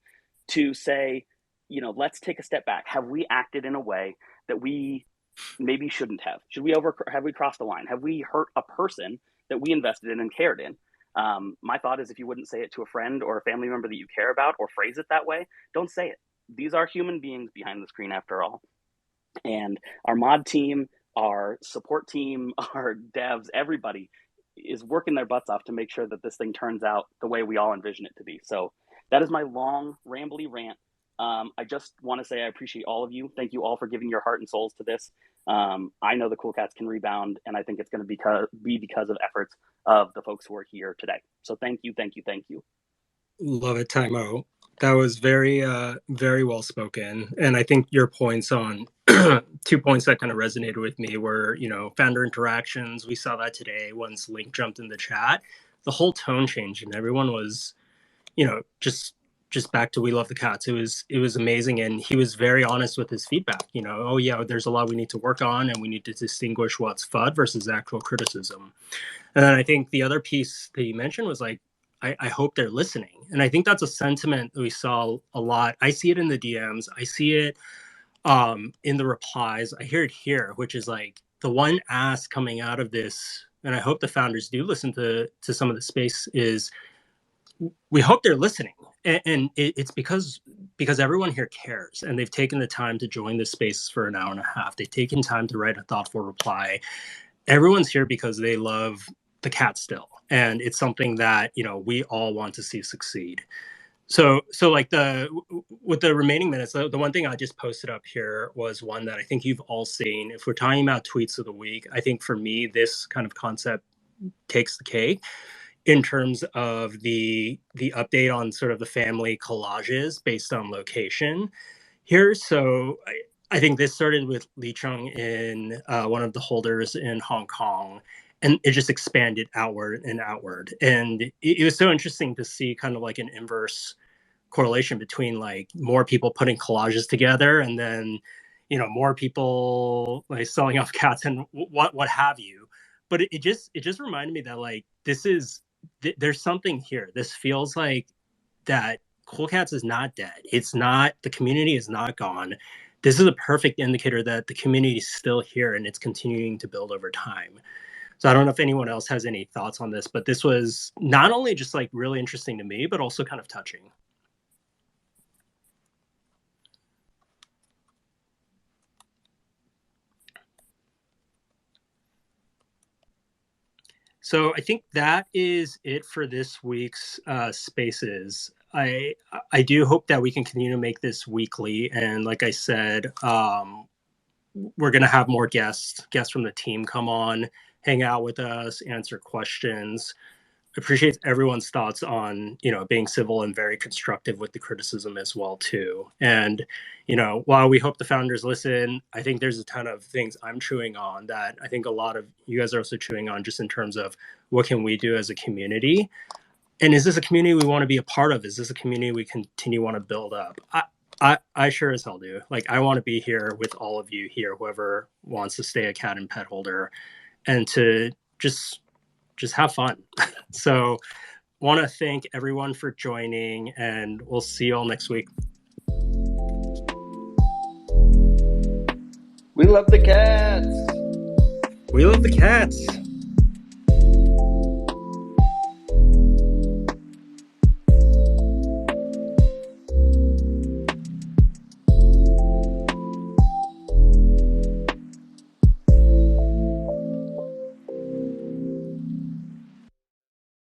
to say, let's take a step back. Have we acted in a way that we maybe shouldn't have? Have we crossed the line? Have we hurt a person that we invested in and cared in? My thought is, if you wouldn't say it to a friend or a family member that you care about, or phrase it that way, don't say it. These are human beings behind the screen after all. And our mod team, our support team, our devs, everybody is working their butts off to make sure that this thing turns out the way we all envision it to be. So that is my long, rambly rant. I just want to say I appreciate all of you. Thank you all for giving your heart and souls to this. I know the Cool Cats can rebound, and I think it's going to be because of efforts of the folks who are here today. So thank you, thank you, thank you. Love it, Tymo. That was very, very well spoken. And I think your points on 2 points that kind of resonated with me were, founder interactions. We saw that today once Link jumped in the chat. The whole tone changed, and everyone was, just back to we love the cats. It was amazing, and he was very honest with his feedback. Oh yeah, there's a lot we need to work on, and we need to distinguish what's FUD versus actual criticism. And then I think the other piece that you mentioned was like, I hope they're listening. And I think that's a sentiment that we saw a lot. I see it in the DMs. I see it in the replies. I hear it here, which is like the one ask coming out of this, and I hope the founders do listen to some of the space, is we hope they're listening. And it's because everyone here cares, and they've taken the time to join this space for an hour and a half. They've taken time to write a thoughtful reply. Everyone's here because they love the cat still, and it's something that we all want to see succeed. So like with the remaining minutes, the one thing I just posted up here was one that I think you've all seen. If we're talking about tweets of the week, I think for me this kind of concept takes the cake in terms of the update on sort of the family collages based on location. here. So I think this started with Lee Chung in one of the holders in Hong Kong, and it just expanded outward and outward. And it was so interesting to see kind of like an inverse correlation between like more people putting collages together and then, you know, more people like selling off cats and what have you. But it just reminded me that like there's something here. This feels like that Cool Cats is not dead. It's not, the community is not gone. This is a perfect indicator that the community is still here and it's continuing to build over time. So I don't know if anyone else has any thoughts on this, but this was not only just like really interesting to me, but also kind of touching. So I think that is it for this week's Spaces. I do hope that we can continue to make this weekly. And like I said, we're going to have more guests from the team come on, hang out with us, answer questions. Appreciate everyone's thoughts on, you know, being civil and very constructive with the criticism as well too. And, you know, while we hope the founders listen, I think there's a ton of things I'm chewing on that I think a lot of you guys are also chewing on, just in terms of what can we do as a community? And is this a community we want to be a part of? Is this a community we continue want to build up? I sure as hell do. Like, I want to be here with all of you here, whoever wants to stay a cat and pet holder, and to just have fun. So want to thank everyone for joining, and we'll see you all next week. We love the cats. We love the cats.